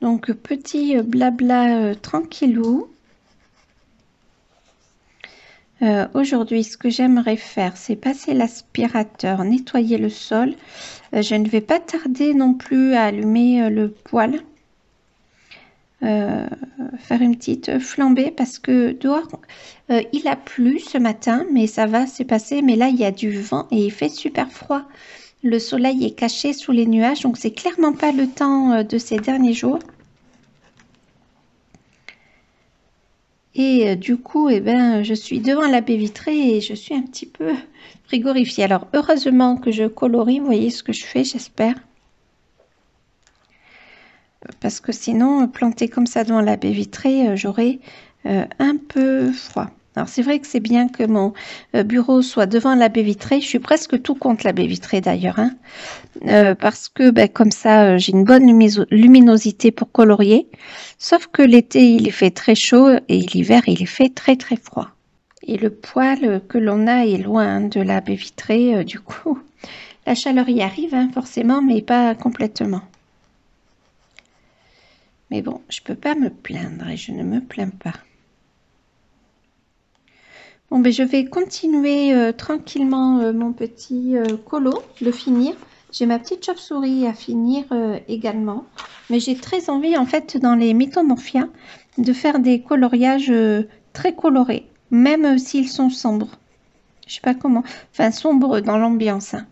[SPEAKER 1] Donc, petit blabla tranquillou. Aujourd'hui, ce que j'aimerais faire, c'est passer l'aspirateur, nettoyer le sol. Je ne vais pas tarder non plus à allumer le poêle. Faire une petite flambée parce que dehors, il a plu ce matin, mais ça va, c'est passé. Mais là, il y a du vent et il fait super froid. Le soleil est caché sous les nuages, donc c'est clairement pas le temps de ces derniers jours. Et du coup, eh ben, je suis devant la baie vitrée et je suis un petit peu frigorifiée. Alors, heureusement que je colorie, vous voyez ce que je fais, j'espère. Parce que sinon, planter comme ça devant la baie vitrée, j'aurais un peu froid. Alors, c'est vrai que c'est bien que mon bureau soit devant la baie vitrée. Je suis presque tout contre la baie vitrée d'ailleurs. Hein. Parce que ben, comme ça, j'ai une bonne luminosité pour colorier. Sauf que l'été, il fait très chaud et l'hiver, il fait très froid. Et le poêle que l'on a est loin de la baie vitrée. Du coup, la chaleur y arrive hein, forcément, mais pas complètement. Mais bon, je peux pas me plaindre et je ne me plains pas. Bon, ben je vais continuer tranquillement mon petit colo, le finir. J'ai ma petite chauve-souris à finir également. Mais j'ai très envie, en fait, dans les Mythomorphia, de faire des coloriages très colorés, même s'ils sont sombres. Je sais pas comment. Enfin, sombres dans l'ambiance. Hein.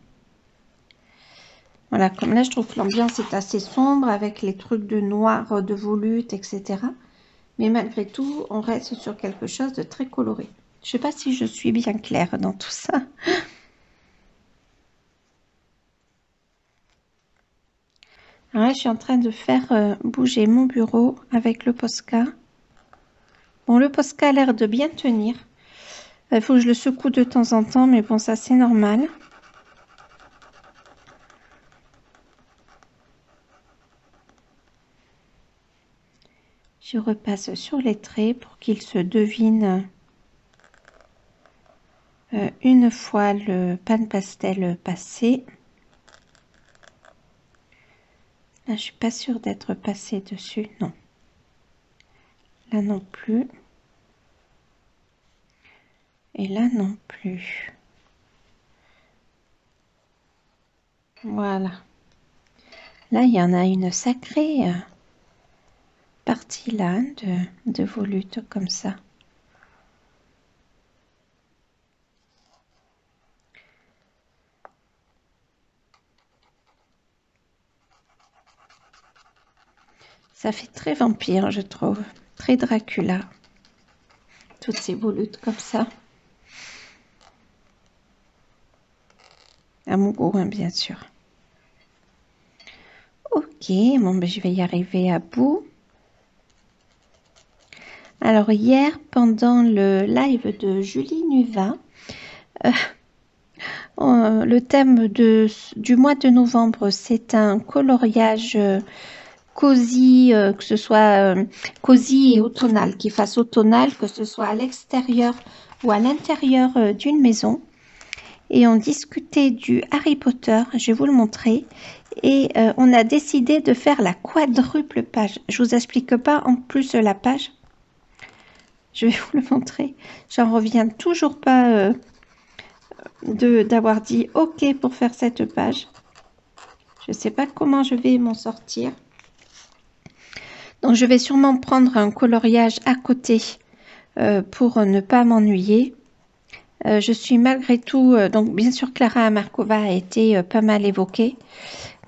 [SPEAKER 1] Voilà, comme là, je trouve que l'ambiance est assez sombre avec les trucs de noir, de volute, etc. Mais malgré tout, on reste sur quelque chose de très coloré. Je ne sais pas si je suis bien claire dans tout ça. Alors là, je suis en train de faire bouger mon bureau avec le Posca. Bon, le Posca a l'air de bien tenir. Il faut que je le secoue de temps en temps, mais bon, ça c'est normal. Je repasse sur les traits pour qu'il se devine une fois le pan pastel passé. Là, je suis pas sûre d'être passée dessus, non. Là non plus. Et là non plus. Voilà. Là, il y en a une sacrée partie là de volute comme ça. Ça fait très vampire, je trouve. Très Dracula. Toutes ces volutes comme ça. À mon goût, hein, bien sûr. Ok, bon, ben, je vais y arriver à bout. Alors, hier, pendant le live de Julie Nuva, le thème du mois de novembre, c'est un coloriage cosy, que ce soit cosy et automnal, qu'il fasse automnal, que ce soit à l'extérieur ou à l'intérieur d'une maison. Et on discutait du Harry Potter, je vais vous le montrer. Et on a décidé de faire la quadruple page. Je vous explique pas en plus la page. Je vais vous le montrer. J'en reviens toujours pas d'avoir dit OK pour faire cette page. Je ne sais pas comment je vais m'en sortir. Donc, je vais sûrement prendre un coloriage à côté pour ne pas m'ennuyer. Je suis malgré tout, donc bien sûr Clara Markova a été pas mal évoquée,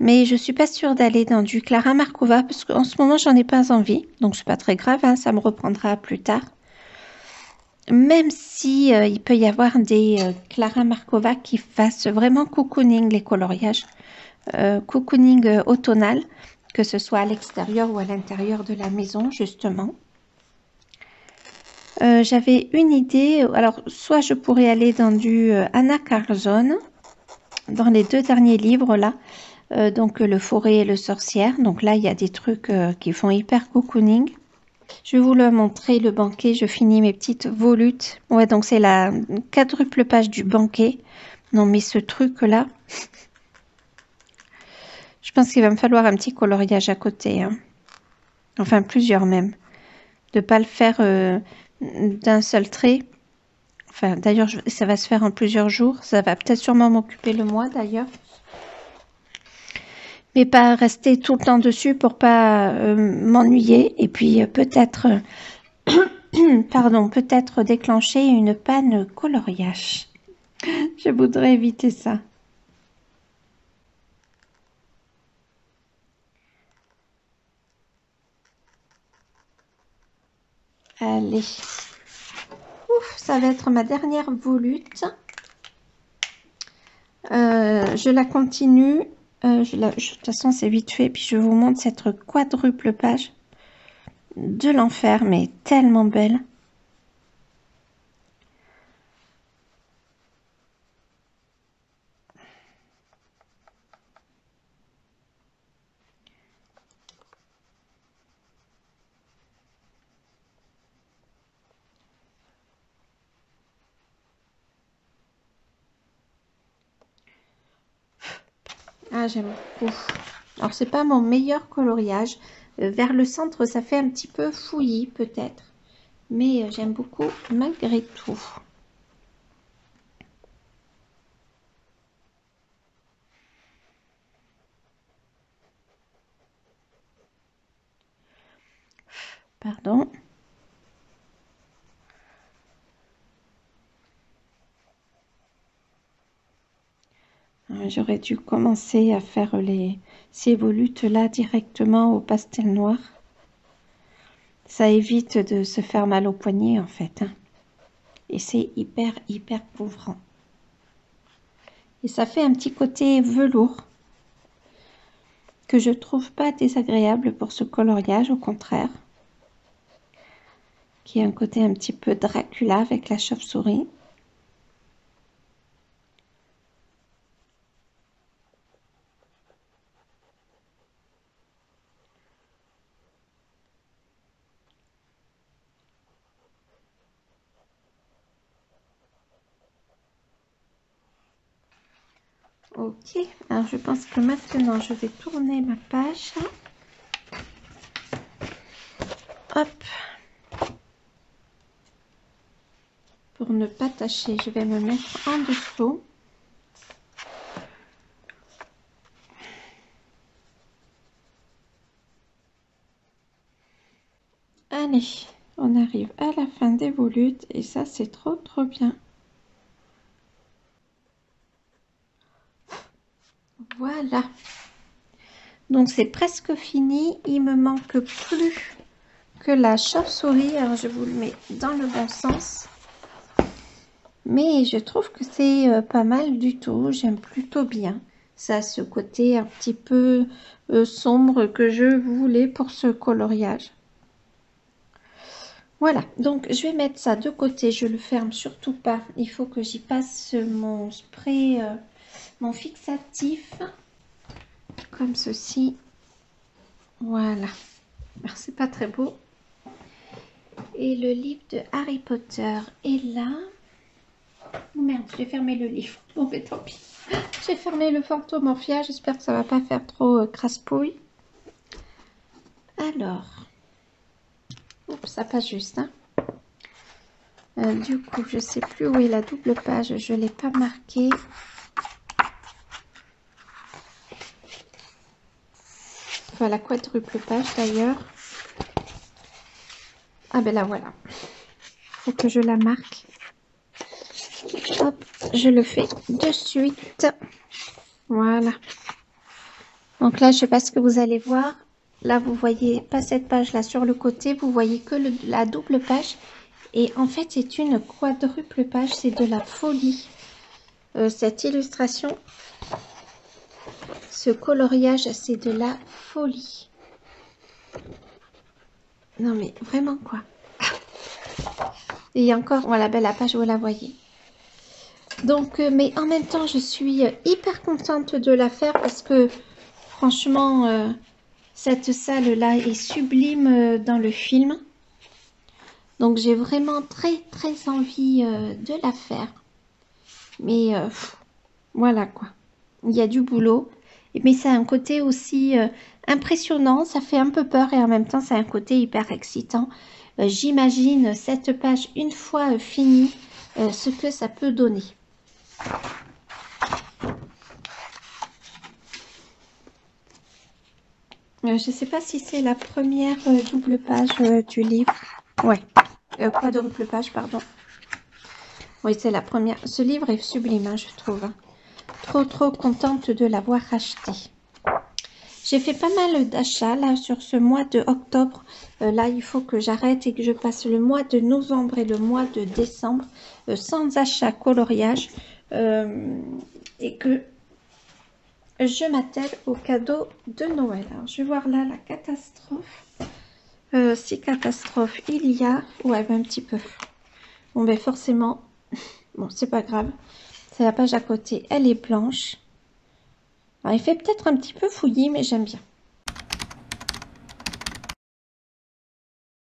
[SPEAKER 1] mais je suis pas sûre d'aller dans du Clara Markova parce qu'en ce moment j'en ai pas envie, donc c'est pas très grave, hein, ça me reprendra plus tard. Même si il peut y avoir des Clara Markova qui fassent vraiment cocooning les coloriages, cocooning automnal, que ce soit à l'extérieur ou à l'intérieur de la maison justement. J'avais une idée, alors soit je pourrais aller dans du Anna Carlzone, dans les deux derniers livres là, donc le forêt et le sorcière, donc là il y a des trucs qui font hyper cocooning. Je vais vous le montrer, le banquet, je finis mes petites volutes. Ouais, donc c'est la quadruple page du banquet. Non mais ce truc là, je pense qu'il va me falloir un petit coloriage à côté, hein. Enfin plusieurs même, de pas le faire d'un seul trait. Enfin, d'ailleurs, ça va se faire en plusieurs jours. Ça va peut-être sûrement m'occuper le mois, d'ailleurs. Mais pas rester tout le temps dessus pour pas m'ennuyer. Et puis, peut-être, pardon, peut-être déclencher une panne coloriage. Je voudrais éviter ça. Allez. Ouf, ça va être ma dernière volute. Je la continue. De toute façon, c'est vite fait. Puis je vous montre cette quadruple page de l'enfer, mais tellement belle. Ah, j'aime beaucoup. Alors, c'est pas mon meilleur coloriage. Vers le centre, ça fait un petit peu fouillis, peut-être. Mais j'aime beaucoup malgré tout. Pardon. J'aurais dû commencer à faire ces volutes-là directement au pastel noir. Ça évite de se faire mal au poignet, en fait, hein. Et c'est hyper, hyper couvrant. Et ça fait un petit côté velours que je trouve pas désagréable pour ce coloriage, au contraire. Qui a un côté un petit peu Dracula avec la chauve-souris. Ok, alors je pense que maintenant je vais tourner ma page. Hop. Pour ne pas tâcher, je vais me mettre en dessous. Allez, on arrive à la fin des volutes et ça c'est trop bien. Voilà. Donc c'est presque fini. Il me manque plus que la chauve-souris. Alors je vous le mets dans le bon sens. Mais je trouve que c'est pas mal du tout. J'aime plutôt bien. Ça a ce côté un petit peu sombre que je voulais pour ce coloriage. Voilà, donc je vais mettre ça de côté. Je le ferme surtout pas. Il faut que j'y passe mon spray, mon fixatif. Comme ceci. Voilà. Alors, c'est pas très beau. Et le livre de Harry Potter est là. Oh merde, j'ai fermé le livre. Bon, mais tant pis. J'ai fermé le Fantomorphia. J'espère que ça va pas faire trop crasse-pouille. Alors. Oups, ça passe juste. Hein. Du coup, je sais plus où est la double page. Je l'ai pas marqué. Enfin, la quadruple page d'ailleurs. Ah ben là, voilà. faut que je la marque. Hop, je le fais de suite. Voilà. Donc là, je sais pas ce que vous allez voir. Là, vous voyez pas cette page-là sur le côté. Vous voyez que la double page. Et en fait, c'est une quadruple page. C'est de la folie. Cette illustration, ce coloriage, c'est de la folie. Non, mais vraiment, quoi. Et encore, voilà, la page, vous la voyez. Donc, mais en même temps, je suis hyper contente de la faire parce que, franchement, cette salle-là est sublime dans le film. Donc, j'ai vraiment très, très envie de la faire. Mais, voilà, quoi. Il y a du boulot. Mais ça a un côté aussi impressionnant. Ça fait un peu peur et en même temps, ça a un côté hyper excitant. J'imagine cette page, une fois finie, ce que ça peut donner. Je ne sais pas si c'est la première double page du livre. Ouais, pas double page, pardon. Oui, c'est la première. Ce livre est sublime, hein, je trouve. Trop contente de l'avoir acheté. J'ai fait pas mal d'achats là sur ce mois de octobre. Là, il faut que j'arrête et que je passe le mois de novembre et le mois de décembre sans achat coloriage et que je m'attelle au cadeau de Noël. Alors, je vais voir là la catastrophe. Si catastrophe il y a, ouais, un petit peu. Bon, ben forcément, bon, c'est pas grave. C'est la page à côté, elle est blanche. Alors, il fait peut-être un petit peu fouillis, mais j'aime bien.